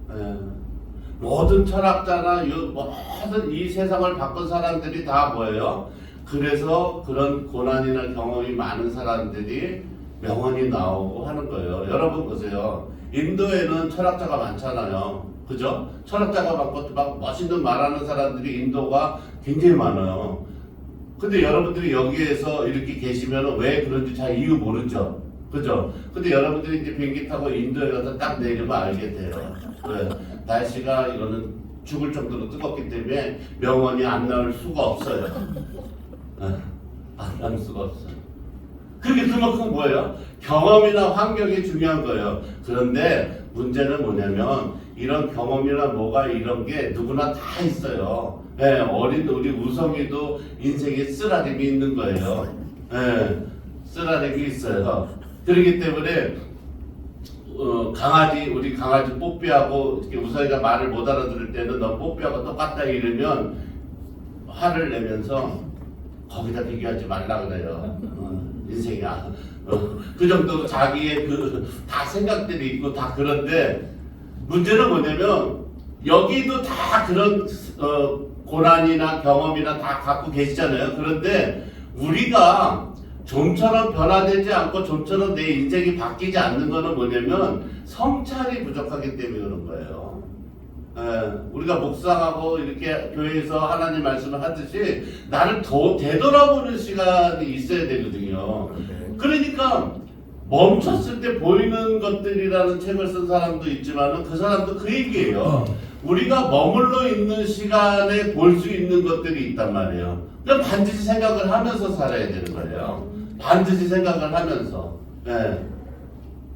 거예요. 모든 철학자나 모든 이 세상을 바꾼 사람들이 다 뭐예요? 그래서 그런 고난이나 경험이 많은 사람들이 명언이 나오고 하는 거예요. 여러분 보세요. 인도에는 철학자가 많잖아요. 그죠? 철학자가 많고 막 멋있는 말하는 사람들이 인도가 굉장히 많아요. 근데 여러분들이 여기에서 이렇게 계시면 왜 그런지 잘 이유 모르죠. 그죠? 근데 여러분들이 이제 비행기 타고 인도에 가서 딱 내리면 알게 돼요. 왜? 날씨가 이거는 죽을 정도로 뜨겁기 때문에 명언이 안 나올 수가 없어요. 안 나올 수가 없어요. 그게 그만큼 뭐예요? 경험이나 환경이 중요한 거예요. 그런데 문제는 뭐냐면 이런 경험이나 뭐가 이런 게 누구나 다 있어요. 예, 어린 우리 우성이도 인생에 쓰라림이 있는 거예요. 예, 쓰라림이 있어요. 그렇기 때문에 우리 강아지 뽀삐하고 이렇게 우성이가 말을 못 알아들을 때는 너 뽀삐하고 똑같다 이러면 화를 내면서 거기다 비교하지 말라 그래요. 인생이야. 그 정도로 자기의 다 생각들이 있고 다 그런데 문제는 뭐냐면 여기도 다 그런 고난이나 경험이나 다 갖고 계시잖아요. 그런데 우리가 좀처럼 변화되지 않고 좀처럼 내 인생이 바뀌지 않는 거는 뭐냐면 성찰이 부족하기 때문에 그런 거예요. 우리가 묵상하고 이렇게 교회에서 하나님 말씀을 하듯이 나를 더 되돌아보는 시간이 있어야 되거든요. 그러니까 멈췄을 때 보이는 것들이라는 책을 쓴 사람도 있지만 그 사람도 그 얘기예요. 우리가 머물러 있는 시간에 볼 수 있는 것들이 있단 말이에요. 그럼 반드시 생각을 하면서 살아야 되는 거예요. 반드시 생각을 하면서.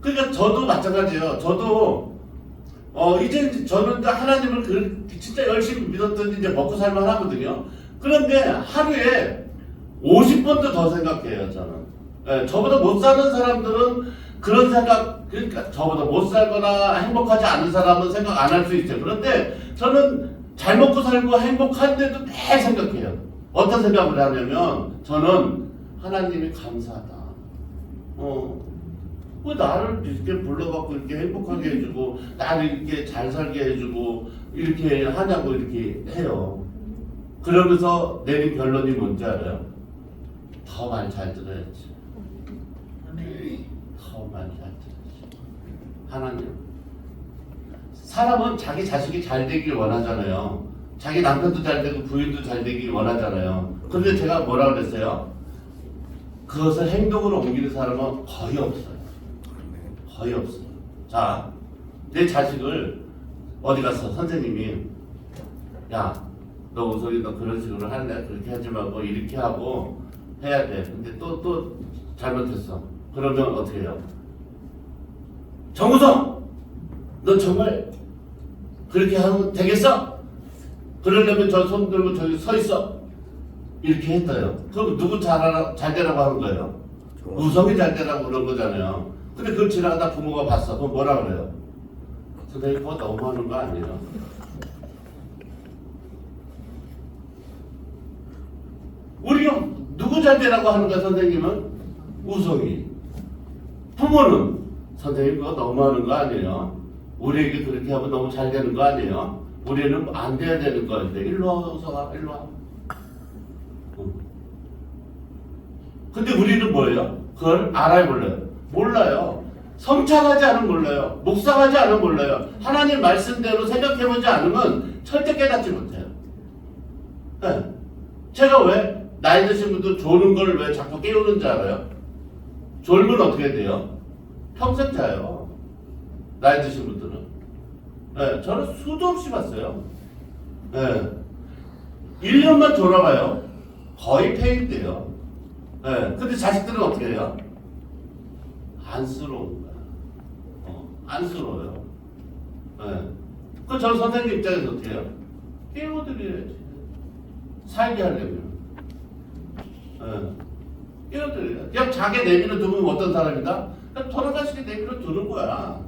그러니까 저도 마찬가지예요. 저도 이제 저는 하나님을 진짜 열심히 믿었더니 이제 먹고 살만 하거든요. 그런데 하루에 50번도 더 생각해요, 저는. 저보다 못 사는 사람들은 그런 생각, 그러니까 저보다 못 살거나 행복하지 않은 사람은 생각 안 할 수 있어요. 그런데 저는 잘 먹고 살고 행복한데도 매 생각해요. 어떤 생각을 하냐면 저는 하나님이 감사하다. 왜 나를 이렇게 불러갖고 이렇게 행복하게 해주고 나를 이렇게 잘 살게 해주고 이렇게 하냐고 이렇게 해요. 그러면서 내린 결론이 뭔지 알아요? 더 말 잘 들어야지. 더 말 잘 들어야지. 하나님, 사람은 자기 자식이 잘 되길 원하잖아요. 자기 남편도 잘 되고 부인도 잘 되길 원하잖아요. 그런데 제가 뭐라 그랬어요? 그것을 행동으로 옮기는 사람은 거의 없어요. 거의 없어요. 자, 내 자식을 어디 가서 선생님이 야, 너 우석이 너 그런 식으로 할래? 그렇게 하지 말고 이렇게 하고 해야 돼. 근데 또 잘못했어. 그러면 어떻게 해요? 정우성! 너 정말 그렇게 하면 되겠어? 그러려면 저 손 들고 저기 서 있어. 이렇게 했어요. 그럼 누구 잘 되라고 하는 거예요? 우성이 잘 되라고 그런 거잖아요. 근데 그걸 지나가다 부모가 봤어. 그럼 뭐라 그래요? 선생님 그거 너무하는 거 아니에요? 우리가 누구 잘 되라고 하는 거야? 선생님은? 우성이. 부모는? 선생님 그거 너무하는 거 아니에요? 우리에게 그렇게 하면 너무 잘 되는 거 아니에요? 우리는 안 돼야 되는 거인데 일로 와 우성아 일로 와. 근데 우리는 뭐예요? 그걸 알아요 몰라요? 몰라요. 성찰하지 않으면 몰라요. 묵상하지 않으면 몰라요. 하나님 말씀대로 생각해보지 않으면 절대 깨닫지 못해요. 네. 제가 왜 나이 드신 분들 조는 걸 왜 자꾸 깨우는 줄 알아요? 졸면 어떻게 돼요? 평생 자요. 나이 드신 분들은. 네. 저는 수도 없이 봤어요. 네. 1년만 졸아봐요. 거의 폐인돼요. 네. 근데 자식들은 어떻게 해요? 안쓰러운 거야. 안쓰러워요. 네. 그 저 선생님 입장에서 어떻게 해요? 깨워드려야지. 살게 하려면. 네. 깨워드려야 그냥 자기 내비를 두면 어떤 사람이다? 그냥 돌아가시게 내비를 두는 거야.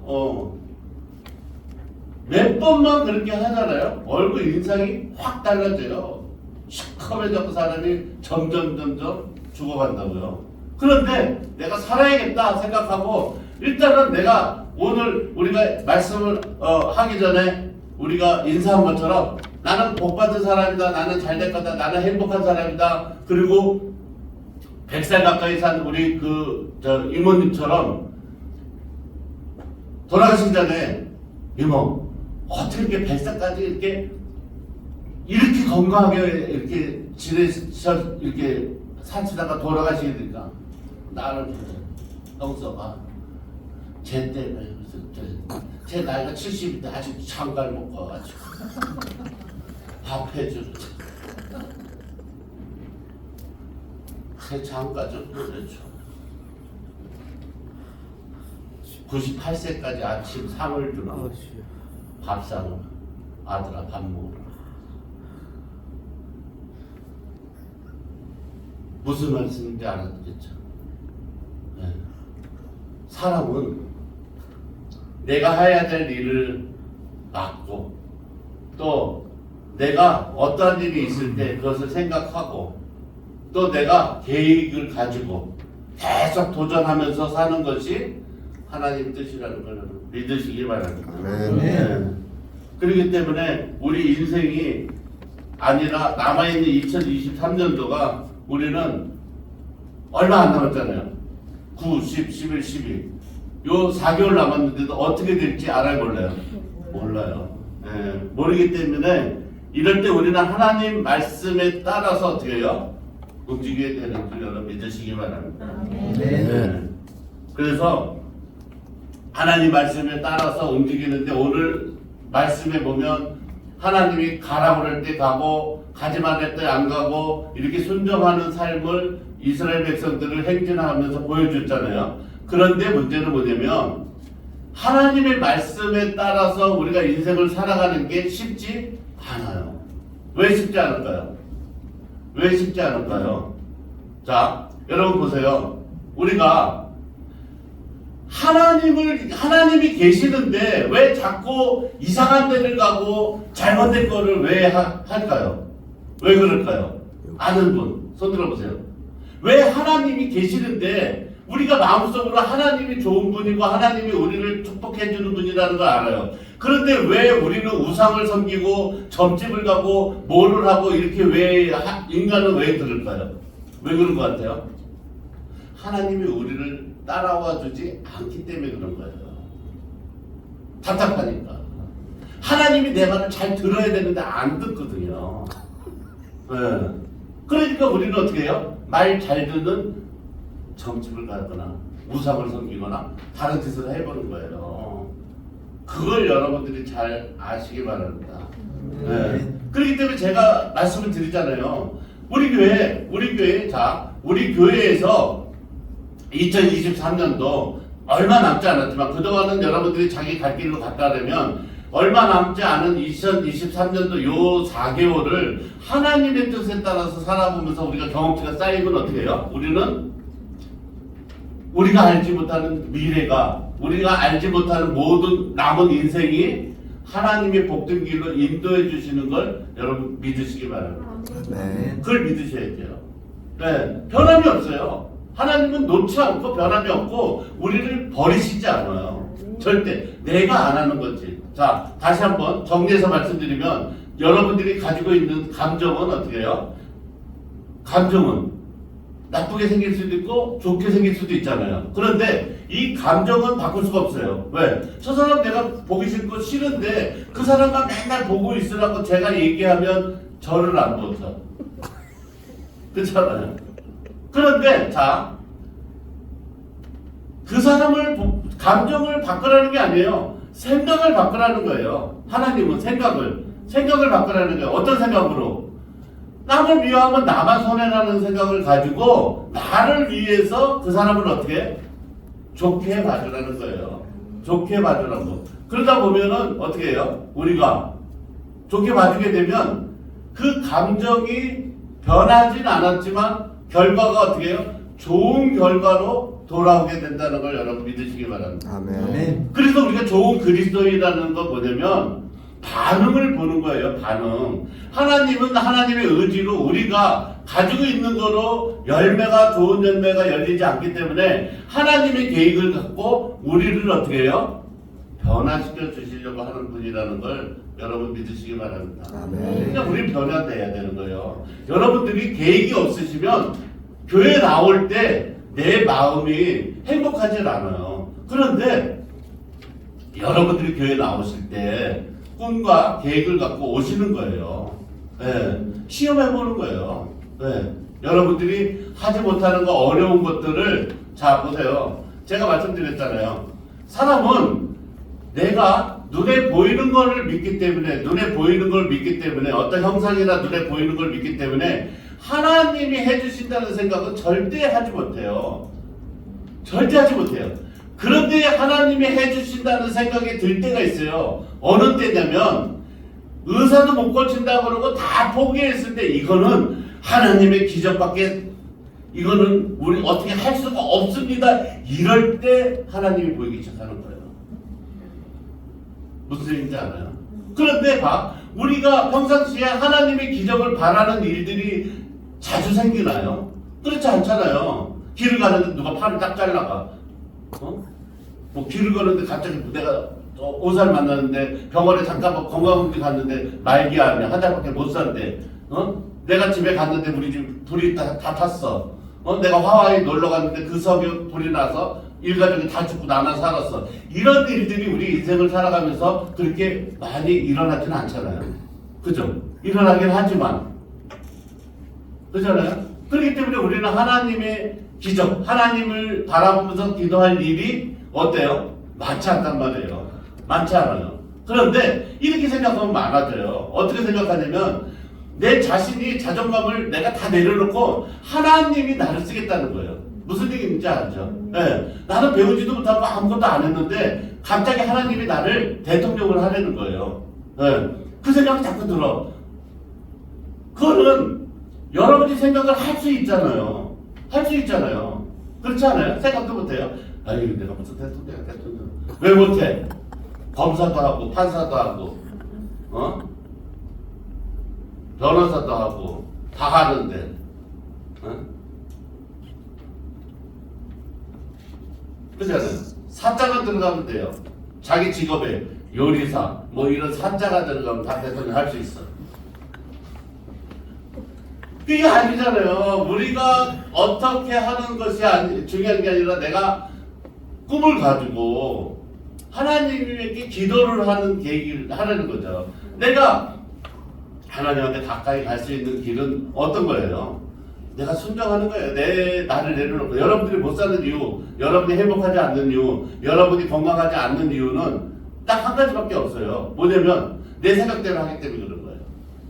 몇 번만 그렇게 하잖아요. 얼굴 인상이 확 달라져요. 시커매졌던 사람이 점점 죽어간다고요. 그런데 내가 살아야겠다 생각하고 일단은 내가 오늘 우리가 말씀을 하기 전에 우리가 인사한 것처럼 나는 복받은 사람이다. 나는 잘될 거다. 나는 행복한 사람이다. 그리고 100살 가까이 산 우리 이모님처럼 돌아가시기 전에 이모 어떻게 이렇게 100살까지 이렇게 건강하게 이렇게 이렇게 사시다가 돌아가시게 되니까 나를 형서가 쟤 때문에 제 나이가 70인데 아직 장가를 못 가가지고 밥 해주는 제 장가 좀 보내줘. 98세까지 아침 상을 주는 밥상을 아들아 밥 먹으라. 무슨 말씀인지 알았겠죠? 네. 사람은 내가 해야 될 일을 맡고 또 내가 어떠한 일이 있을 때 그것을 생각하고 또 내가 계획을 가지고 계속 도전하면서 사는 것이 하나님 뜻이라는 걸 믿으시기 바랍니다. 네. 그렇기 때문에 우리 인생이 아니라 남아있는 2023년도가 우리는 얼마 안 남았잖아요. 9, 10, 11, 12. 요 4개월 남았는데도 어떻게 될지 알아요, 몰라요? 몰라요. 예, 모르기 때문에 이럴 때 우리는 하나님 말씀에 따라서 어떻게 해요? 움직여야 되는 줄 여러분 믿으시기 바랍니다. 네. 그래서 하나님 말씀에 따라서 움직이는데 오늘 말씀에 보면 하나님이 가라고 할 때 가고 가지 말할 때 안 가고 이렇게 순종하는 삶을 이스라엘 백성들을 행진하면서 보여줬잖아요. 그런데 문제는 뭐냐면 하나님의 말씀에 따라서 우리가 인생을 살아가는 게 쉽지 않아요. 왜 쉽지 않을까요? 왜 쉽지 않을까요? 자, 여러분 보세요. 우리가 하나님이 계시는데 왜 자꾸 이상한 데를 가고 잘못된 거를 왜 할까요? 왜 그럴까요? 아는 분, 손 들어보세요. 왜 하나님이 계시는데 우리가 마음속으로 하나님이 좋은 분이고 하나님이 우리를 축복해 주는 분이라는 걸 알아요. 그런데 왜 우리는 우상을 섬기고 점집을 가고 뭐를 하고 이렇게 왜 인간은 왜 그럴까요? 왜 그런 것 같아요? 하나님이 우리를 따라와 주지 않기 때문에 그런 거예요. 답답하니까. 하나님이 내 말을 잘 들어야 되는데 안 듣거든요. 네. 그러니까 우리는 어떻게 해요? 말 잘 듣는 점집을 가거나 우상을 섬기거나 다른 짓을 해보는 거예요. 그걸 여러분들이 잘 아시기 바랍니다. 네. 그렇기 때문에 제가 말씀을 드리잖아요. 우리 교회에서 2023년도 얼마 남지 않았지만 그동안은 여러분들이 자기 갈 길로 갔다면 얼마 남지 않은 2023년도 요 4개월을 하나님의 뜻에 따라서 살아보면서 우리가 경험치가 쌓이면 어떻게 해요? 우리가 알지 못하는 미래가, 우리가 알지 못하는 모든 남은 인생이 하나님의 복된 길로 인도해 주시는 걸 여러분 믿으시기 바랍니다. 네. 그걸 믿으셔야 돼요. 네, 변함이 없어요. 하나님은 놓지 않고 변함이 없고 우리를 버리시지 않아요. 절대 내가 안 하는 거지. 자, 다시 한번 정리해서 말씀드리면 여러분들이 가지고 있는 감정은 어떻게 해요? 감정은 나쁘게 생길 수도 있고 좋게 생길 수도 있잖아요. 그런데 이 감정은 바꿀 수가 없어요. 왜? 저 사람 내가 보기 싫은데 그 사람만 맨날 보고 있으라고 제가 얘기하면 저를 안 보죠. 그렇잖아요. 그런데 자, 그 사람을 감정을 바꾸라는 게 아니에요. 생각을 바꾸라는 거예요. 하나님은 생각을 바꾸라는 거예요. 어떤 생각으로? 남을 미워하면 나만 손해라는 생각을 가지고 나를 위해서 그 사람을 어떻게 좋게 봐주라는 거예요. 좋게 봐주라고. 그러다 보면은 어떻게 해요? 우리가 좋게 봐주게 되면 그 감정이 변하진 않았지만 결과가 어떻게 해요? 좋은 결과로 돌아오게 된다는 걸 여러분 믿으시기 바랍니다. 아멘. 그래서 우리가 좋은 그리스도인이라는 건 뭐냐면 반응을 보는 거예요. 반응. 하나님은 하나님의 의지로 우리가 가지고 있는 거로 좋은 열매가 열리지 않기 때문에 하나님의 계획을 갖고 우리를 어떻게 해요? 변화시켜 주시려고 하는 분이라는 걸 여러분 믿으시기 바랍니다. 아멘. 그러니까 우리는 변화돼야 되는 거예요. 여러분들이 계획이 없으시면 교회 나올 때 내 마음이 행복하지 않아요. 그런데 여러분들이 교회 나오실 때 꿈과 계획을 갖고 오시는 거예요. 네. 시험해보는 거예요. 네. 여러분들이 하지 못하는 거 어려운 것들을 자 보세요. 제가 말씀드렸잖아요. 사람은 내가 눈에 보이는 걸 믿기 때문에 어떤 형상이나 눈에 보이는 걸 믿기 때문에 하나님이 해주신다는 생각은 절대 하지 못해요. 절대 하지 못해요. 그런데 하나님이 해주신다는 생각이 들 때가 있어요. 어느 때냐면 의사도 못 고친다고 그러고 다 포기했을 때 이거는 하나님의 기적밖에 이거는 우리 어떻게 할 수가 없습니다. 이럴 때 하나님이 보이기 시작하는 거예요. 무슨 얘기인지 알아요? 그런데 우리가 평상시에 하나님의 기적을 바라는 일들이 자주 생기나요? 그렇지 않잖아요. 길을 가는데 누가 팔을 딱 잘라가. 뭐 길을 가는데 갑자기 내가 5살 만났는데 병원에 잠깐 건강검진 갔는데 말기암이야. 한 달밖에 못 산대. 내가 집에 갔는데 우리 집 불이 다 탔어. 내가 하와이 놀러 갔는데 그 석유 불이 나서 일가족이 다 죽고 나만 살았어. 이런 일들이 우리 인생을 살아가면서 그렇게 많이 일어나지는 않잖아요. 그죠? 일어나긴 하지만. 그렇잖아요? 그렇기 때문에 우리는 하나님의 기적, 하나님을 바라보면서 기도할 일이 어때요? 많지 않단 말이에요. 많지 않아요. 그런데 이렇게 생각하면 많아져요. 어떻게 생각하냐면 내 자신이 자존감을 내가 다 내려놓고 하나님이 나를 쓰겠다는 거예요. 무슨 얘기인지 알죠? 네. 나는 배우지도 못하고 아무것도 안 했는데 갑자기 하나님이 나를 대통령을 하려는 거예요. 네. 그 생각이 자꾸 들어. 그거는 여러분이 생각을 할 수 있잖아요. 할 수 있잖아요. 그렇지 않아요? 생각도 못해요. 아니 내가 무슨 대통령이야 대통령. 왜 못해? 검사도 하고 판사도 하고 변호사도 하고 다 하는데 그렇잖아요. 사자가 들어가면 돼요. 자기 직업에 요리사 뭐 이런 사자가 들어가면 다 대통령 할 수 있어. 그게 아니잖아요. 우리가 어떻게 하는 것이 중요한 게 아니라 내가 꿈을 가지고 하나님에게 기도를 하는 계기를 하라는 거죠. 내가 하나님한테 가까이 갈 수 있는 길은 어떤 거예요? 내가 순종하는 거예요. 나를 내려놓고 여러분들이 못 사는 이유, 여러분이 행복하지 않는 이유, 여러분이 건강하지 않는 이유는 딱 한 가지밖에 없어요. 뭐냐면 내 생각대로 하기 때문에 그런 거예요.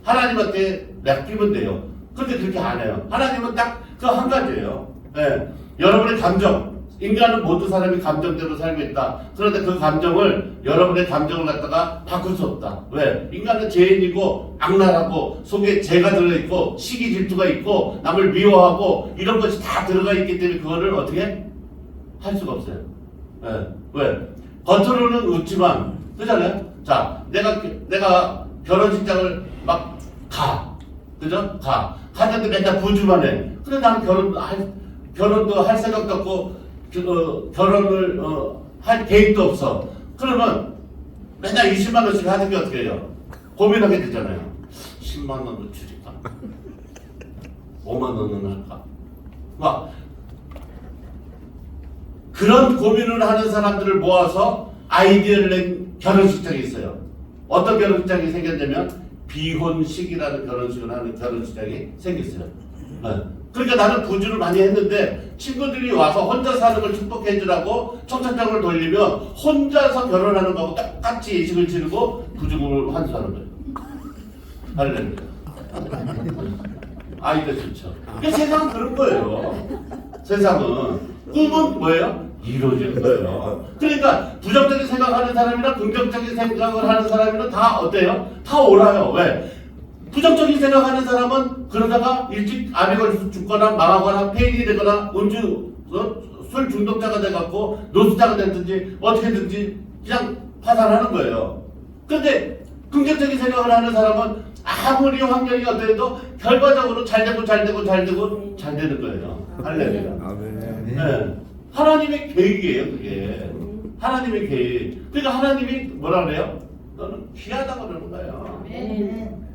하나님한테 맡기면 돼요. 그런데 그렇게 안 해요. 하나님은 딱 그 한 가지예요. 네. 여러분의 감정, 인간은 모든 사람이 감정대로 살고 있다. 그런데 그 감정을 여러분의 감정을 갖다가 바꿀 수 없다. 왜? 인간은 죄인이고 악랄하고 속에 죄가 들어있고 시기 질투가 있고 남을 미워하고 이런 것이 다 들어가 있기 때문에 그거를 어떻게 할 수가 없어요. 네. 왜? 겉으로는 웃지만 그잖아요. 자, 내가 결혼식장을 막 가, 그죠? 가는데 맨날 부주만 해. 근데 나는 결혼도 할 생각도 없고 결혼을 할 계획도 없어. 그러면 맨날 20만 원씩 하는 게 어떻게 해요? 고민하게 되잖아요. 10만 원을 줄일까? 5만 원은 할까? 막 그런 고민을 하는 사람들을 모아서 아이디어를 낸 결혼식장이 있어요. 어떤 결혼식장이 생겼냐면 비혼식이라는 결혼식을 하는 결혼식장이 생겼어요. 네. 그러니까 나는 부주를 많이 했는데 친구들이 와서 혼자 사는 걸 축복해 주라고 청첩장을 돌리면 혼자서 결혼하는 거하고 똑같이 예식을 치르고 부주금을 환수하는 거예요. 할렐루야. 아이가 좋죠. 그러니까 세상은 그런 거예요. 세상은 꿈은 뭐예요? 이루어지는 거예요. 그러니까 부정적인 생각하는 사람이나 긍정적인 생각을 하는 사람이나 다 어때요? 다 옳아요. 왜? 부정적인 생각하는 사람은 그러다가 일찍 암에 걸려서 죽거나 망하거나 폐인이 되거나 술 중독자가 돼갖고 노숙자가 됐든지 어떻게든지 그냥 파산하는 거예요. 그런데 긍정적인 생각을 하는 사람은 아무리 환경이 어때도 결과적으로 잘 되는 거예요. 할렐루야. 아멘. 네. 하나님의 계획이에요, 그게. 하나님의 계획. 그러니까 하나님이 뭐라 그래요? 너는 귀하다고 그러는 거예요.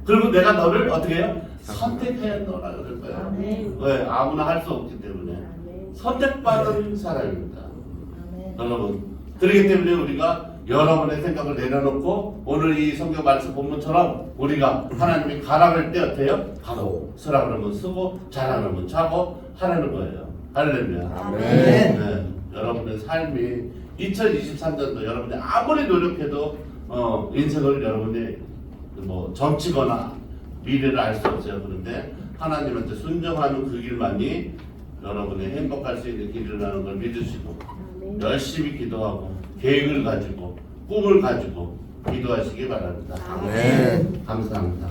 그리고 내가 너를 어떻게 해요? 선택해야 너라 그럴 거예요. 왜? 아무나 할 수 없기 때문에. 선택받은 사람입니다. 여러분. 그렇기 때문에 우리가 여러분의 생각을 내려놓고 오늘 이 성경 말씀 본문처럼 우리가 하나님이 가라할 때 어때요? 가고 쓰라 그러면 쓰고 자라 그러면 자고 하라는 거예요. 할렐루야. 아멘. 네. 여러분의 삶이 2023년도 여러분이 아무리 노력해도 인생을 여러분이 뭐 점치거나 미래를 알 수 없어요. 그런데 하나님한테 순종하는 그 길만이 여러분이 행복할 수 있는 길이라는 걸 믿으시고 열심히 기도하고 계획을 가지고 꿈을 가지고 기도하시기 바랍니다. 아멘. 감사합니다.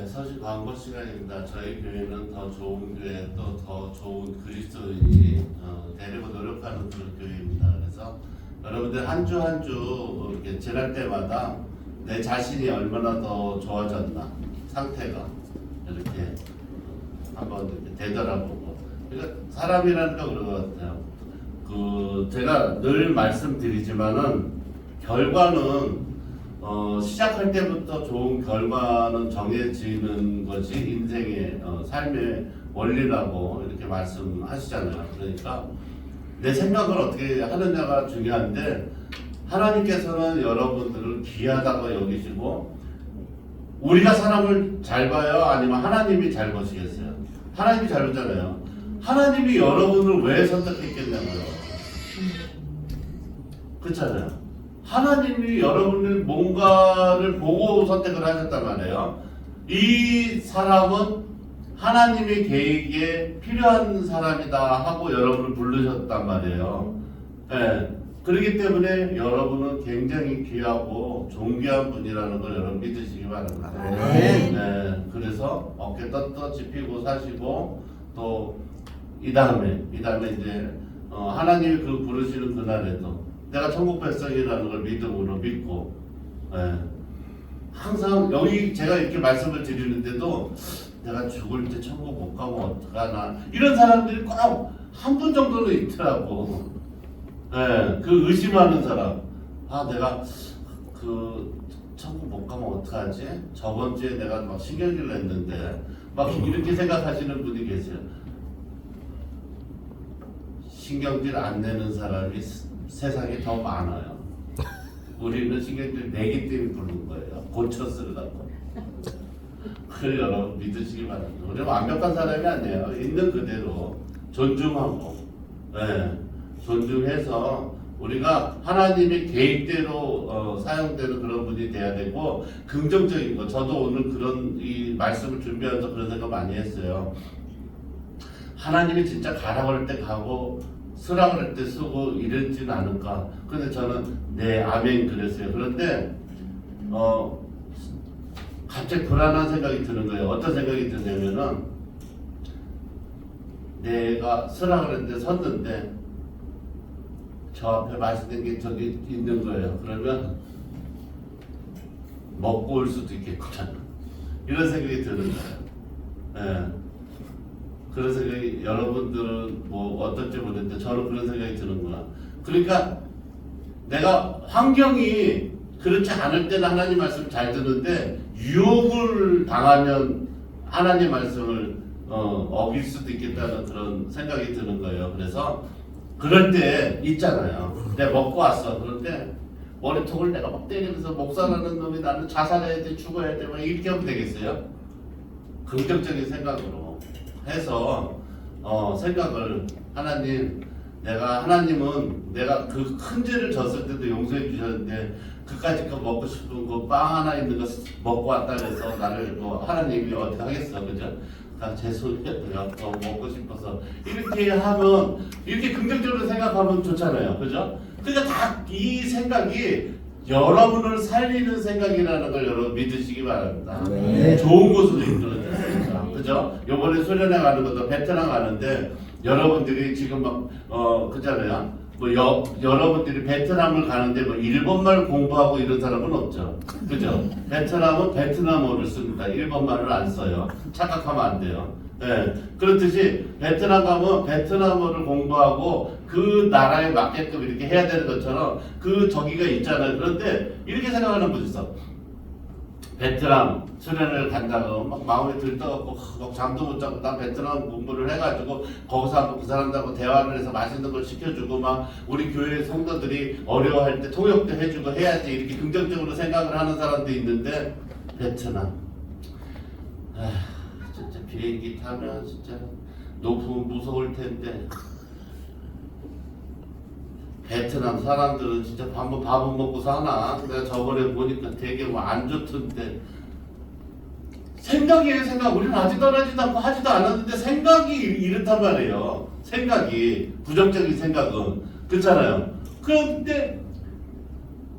서식 광고 시간입니다. 저희 교회는 더 좋은 교회 또 더 좋은 그리스도인이 되려고 노력하는 그런 교회입니다. 그래서 여러분들 한 주 한 주 이렇게 지날 때마다 내 자신이 얼마나 더 좋아졌나 상태가 이렇게 한번 이렇게 되돌아보고 그러니까 사람이라는 거 그런 것 같아요. 그 제가 늘 말씀드리지만은 결과는 시작할 때부터 좋은 결과는 정해지는 것이 인생의 삶의 원리라고 이렇게 말씀하시잖아요. 그러니까 내 생각을 어떻게 하느냐가 중요한데 하나님께서는 여러분들을 귀하다고 여기시고 우리가 사람을 잘 봐요? 아니면 하나님이 잘 보시겠어요? 하나님이 잘 보잖아요. 하나님이 여러분을 왜 선택했겠냐고요. 그렇잖아요. 하나님이 여러분을 뭔가를 보고 선택을 하셨단 말이에요. 이 사람은 하나님의 계획에 필요한 사람이다 하고 여러분을 부르셨단 말이에요. 네. 그렇기 때문에 여러분은 굉장히 귀하고 존귀한 분이라는 걸 여러분 믿으시기 바랍니다. 네. 그래서 어깨 떳떳이 펴고 사시고 또 이 다음에 이제 하나님이 그 부르시는 그날에도 내가 천국 백성이라는 걸 믿음으로 믿고 항상 여기 제가 이렇게 말씀을 드리는데도 내가 죽을 때 천국 못 가면 어떡하나 이런 사람들이 꼭 한 분 정도는 있더라고. 그 의심하는 사람. 내가 그 천국 못 가면 어떡하지? 저번 주에 내가 막 신경질 냈는데 막 이렇게 생각하시는 분이 계세요. 신경질 안 내는 사람이 세상에 더 많아요. 우리는 신경질 내기 때문에 부르는 거예요. 고쳐 쓰려고. 그래 여러분 믿으시기 바랍니다. 우리는 완벽한 사람이 아니에요. 있는 그대로 존중하고 존중해서 우리가 하나님의 계획대로 사용되는 그런 분이 돼야 되고 긍정적인 거. 저도 오늘 그런 이 말씀을 준비하면서 그런 생각 많이 했어요. 하나님이 진짜 가라 그럴 때 가고 쓰라 그럴 때 쓰고 이러지는 않을까. 근데 저는 네 아멘 그랬어요. 그런데 갑자기 불안한 생각이 드는 거예요. 어떤 생각이 드냐면은 내가 쓰라 그랬는데 섰는데 저 앞에 맛있는 게 저기 있는 거예요. 그러면 먹고 올 수도 있겠구나. 이런 생각이 드는 거예요. 예. 그런 생각이 여러분들은 뭐 어떨지 모르겠는데 저는 그런 생각이 드는구나. 그러니까 내가 환경이 그렇지 않을 때는 하나님 말씀을 잘 듣는데 유혹을 당하면 하나님 말씀을 어길 수도 있겠다는 그런 생각이 드는 거예요. 그래서 그럴 때 있잖아요. 내가 먹고 왔어. 그런데 머리통을 내가 막 때리면서 목사라는 놈이 나는 자살해야 돼, 죽어야 돼, 막 이렇게 하면 되겠어요? 긍정적인 생각으로 해서 생각을 하나님은 내가 그 큰 죄를 졌을 때도 용서해 주셨는데 그까짓 거 먹고 싶은 거 빵 하나 있는 거 먹고 왔다 그래서 나를 뭐 하나님이 어떻게 하겠어, 그죠? 나 죄송해요. 내가 먹고 싶어서 이렇게 하면 이렇게 긍정적으로 생각하면 좋잖아요, 그죠? 그러니까 다 이 생각이 여러분을 살리는 생각이라는 걸 여러분 믿으시기 바랍니다. 네. 좋은 곳으로 이끌어졌습니다, 그죠? 요번에 수련회 가는 것도 베트남 가는데 여러분들이 지금 막 그잖아요. 뭐 여러분들이 베트남을 가는데 뭐 일본말 공부하고 이런 사람은 없죠, 그죠? 베트남은 베트남어를 씁니다. 일본말을 안 써요. 착각하면 안 돼요. 네. 그렇듯이 베트남 가면 베트남어를 공부하고 그 나라에 맞게끔 이렇게 해야 되는 것처럼 그 저기가 있잖아요. 그런데 이렇게 생각하는 분이 있어. 베트남 수련을 간다고 막 마음에 들떠갖고 막 잠도 못 자고 난 베트남 공부를 해가지고 거기서 한번 그 사람들하고 대화를 해서 맛있는 걸 시켜주고 막 우리 교회 성도들이 어려워할 때 통역도 해주고 해야지 이렇게 긍정적으로 생각을 하는 사람도 있는데 베트남 진짜 비행기 타면 진짜 높으면 무서울 텐데 베트남 사람들은 진짜 밥은 먹고 사나? 내가 저번에 보니까 되게 뭐 안 좋던데 생각이에요. 생각. 우리는 아직 떠나지도 않고 하지도 않았는데 생각이 이렇단 말이에요. 생각이 부정적인 생각은 그렇잖아요. 그런데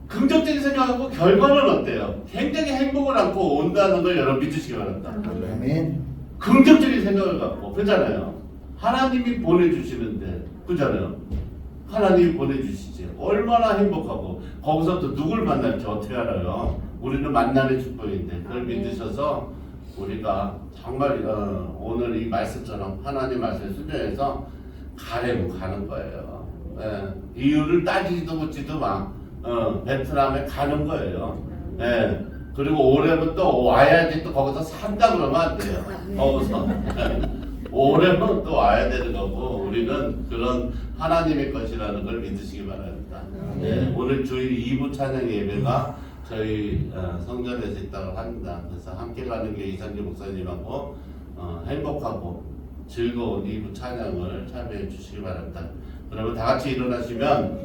긍정적인 생각하고 결과는 어때요? 굉장히 행복을 안고 온다는 걸 여러분 믿으시기 바랍니다. 아멘. 긍정적인 생각을 갖고 그렇잖아요. 하나님이 보내주시는데 그렇잖아요. 하나님이 보내주시지. 얼마나 행복하고 거기서 또 누굴 만날지 어떻게 알아요? 우리는 만남의 축복인데 그걸 믿으셔서 우리가 정말 오늘 이 말씀처럼 하나님 말씀에 순종해서 가려면 가는 거예요. 이유를 따지지도 묻지도 마. 베트남에 가는 거예요. 그리고 올해는 또 와야지 또 거기서 산다 그러면 안 돼요. 거기서. 올해는 또 와야 되는 거고 우리는 그런 하나님의 것이라는 걸 믿으시기 바랍니다. 오늘 주일 2부 찬양 예배가 저희 성전에서 있다고 합니다. 그래서 함께 가는 게 이상기 목사님하고 행복하고 즐거운 2부 찬양을 참여해 주시기 바랍니다. 그러면 다 같이 일어나시면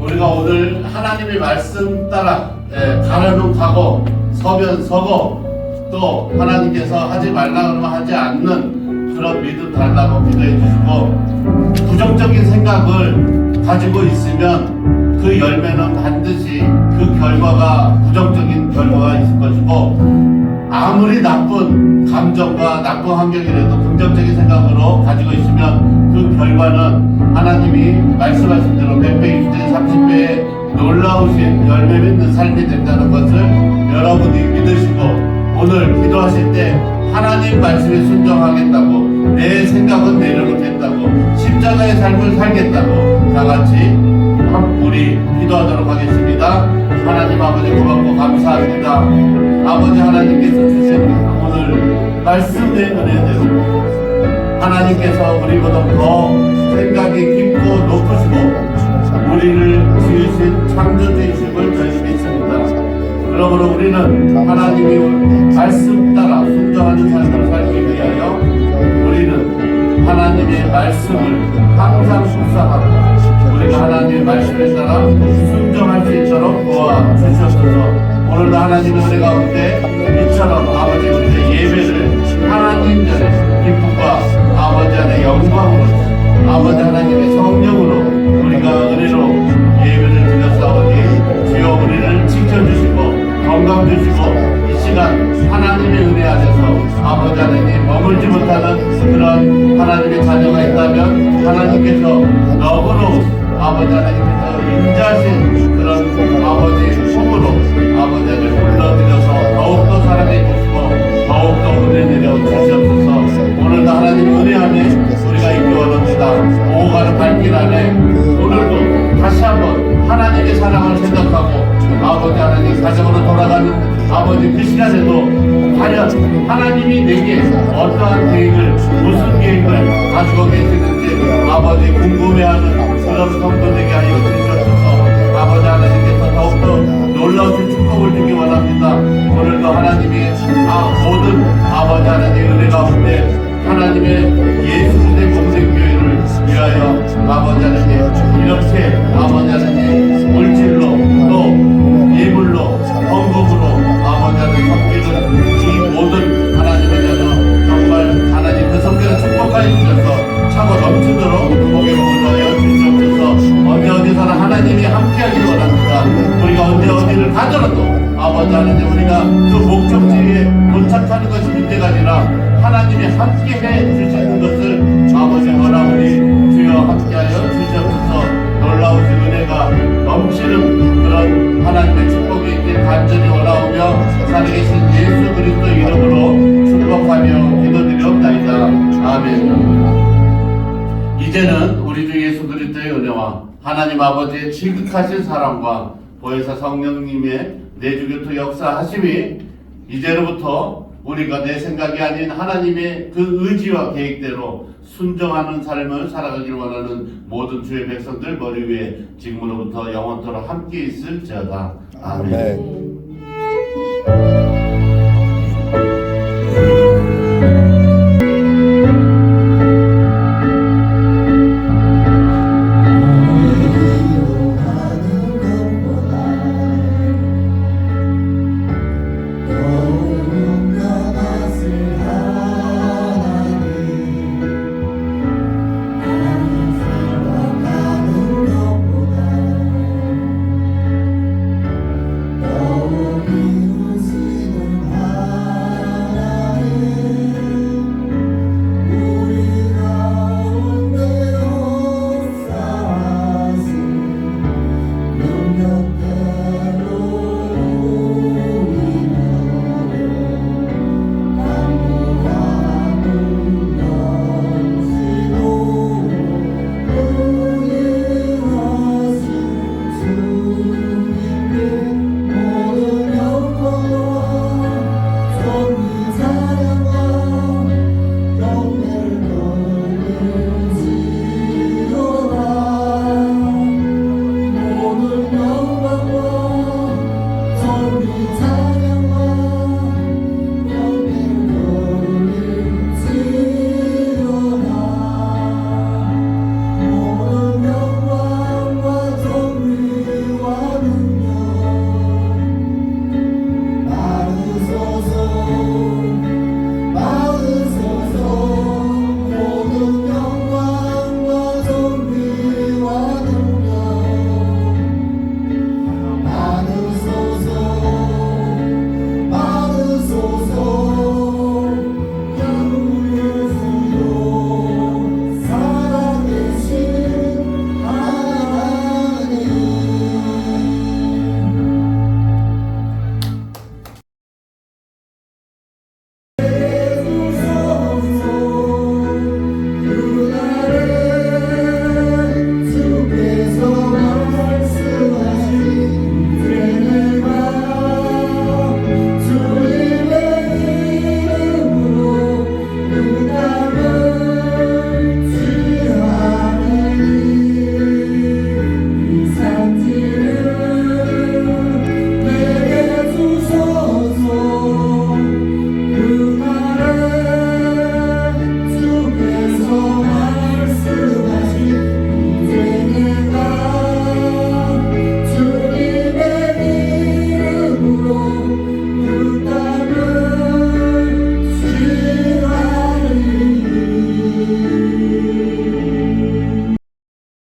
우리가 오늘 하나님의 말씀 따라 가려면 가고 서면 서고 또 하나님께서 하지 말라 그러면 하지 않는 그런 믿음 달라고 기도해 주시고 부정적인 생각을 가지고 있으면 그 열매는 반드시 그 결과가 부정적인 결과가 있을 것이고 아무리 나쁜 감정과 나쁜 환경이라도 긍정적인 생각으로 가지고 있으면 그 결과는 하나님이 말씀하신 대로 100배, 20배, 30배의 놀라우신 열매 맺는 삶이 된다는 것을 여러분이 믿으시고 오늘 기도하실 때 하나님 말씀에 순종하겠다고 내 생각은 내려놓겠다고 십자가의 삶을 살겠다고 다같이 우리 기도하도록 하겠습니다. 하나님 아버지 고맙고 감사합니다. 아버지 하나님께서 주신 오늘 말씀의 은혜대로 하나님께서 우리보다 더 생각이 깊고 높으시고 우리를 지으신 창조주이심을 저희 믿습니다. 그러므로 우리는 하나님의 말씀 따라 순종하는 삶을 살기 위하여 우리는 하나님의 말씀을 항상 묵상하고 우리가 우리가 하나님의 말씀에 따라 순종할 수 있도록 도와주시옵소서. 오늘도 하나님의 은혜 가운데 이처럼 아버지 우리의 예배를 하나님 전에 기쁨과 아버지 안에 영광으로 아버지 하나님의 성령으로 우리가 은혜로 예배를 드렸사오니 주여 우리를 지켜주시고 건강 주시고 이 시간 하나님의 은혜 안에서 아버지 하나님 머물지 못하는 그런 하나님의 자녀가 있다면 하나님께서 너무너무 아버지 하나님께서 인자하신 그런 아버지의 품으로 아버지 하나님 불러드려서 더욱더 사랑해 주시고 더욱더 은혜 내려 주시옵소서. 오늘도 하나님 은혜 안에 우리가 있기 원합니다. 오후가는 밝긴 안에 오늘도 다시 한번 하나님의 사랑을 생각하고 아버지 하나님 가정으로 돌아가는 아버지 그 시간에도 과연 하나님이 내게 어떠한 계획을 무슨 계획을 가지고 계시는지 아버지 궁금해하는 그런 성도 되게 하여 주시옵소서. 아버지 하나님께서 더욱더 놀라우신 축복을 주기 원합니다. 오늘도 하나님의 모든 아버지 하나님의 은혜 가운데 하나님의 예수 그리스도의 공생교회를 위하여 아버지 하나님 이렇게 아버지 하나님 물질로 또 예물로 헌금으로 아버지 하나님 섬기는 이 모든 하나님의 자녀 정말 하나님 그 성교를 축복하여 주셔서 차고 넘치도록 복에 보호하여 주시옵소서. 언제 어디서나 하나님이 함께하기를 원합니다. 우리가 언제 어디를 가더라도 아버지 하나님 우리가 그 목적지에 도착하는 것이 문제가 아니라 하나님이 함께해 주시는 것을 아버지 원하오니 주여 함께하여 주시옵소서. 놀라우신 은혜가 넘치는 그런 하나님의 축복이 있길 간절히 원하오며 살아계신 예수 그리스도 이름으로 축복하며 기도드리옵나이다. 아멘. 이제는 우리 주 예수 그리스도의 은혜와 하나님 아버지의 지극하신 사랑과 보혜사 성령님의 내주교토 역사하심이 이제로부터 우리가 내 생각이 아닌 하나님의 그 의지와 계획대로 순종하는 삶을 살아가길 원하는 모든 주의 백성들 머리 위에 지금으로부터 영원토록 함께 있을지어다. 아멘.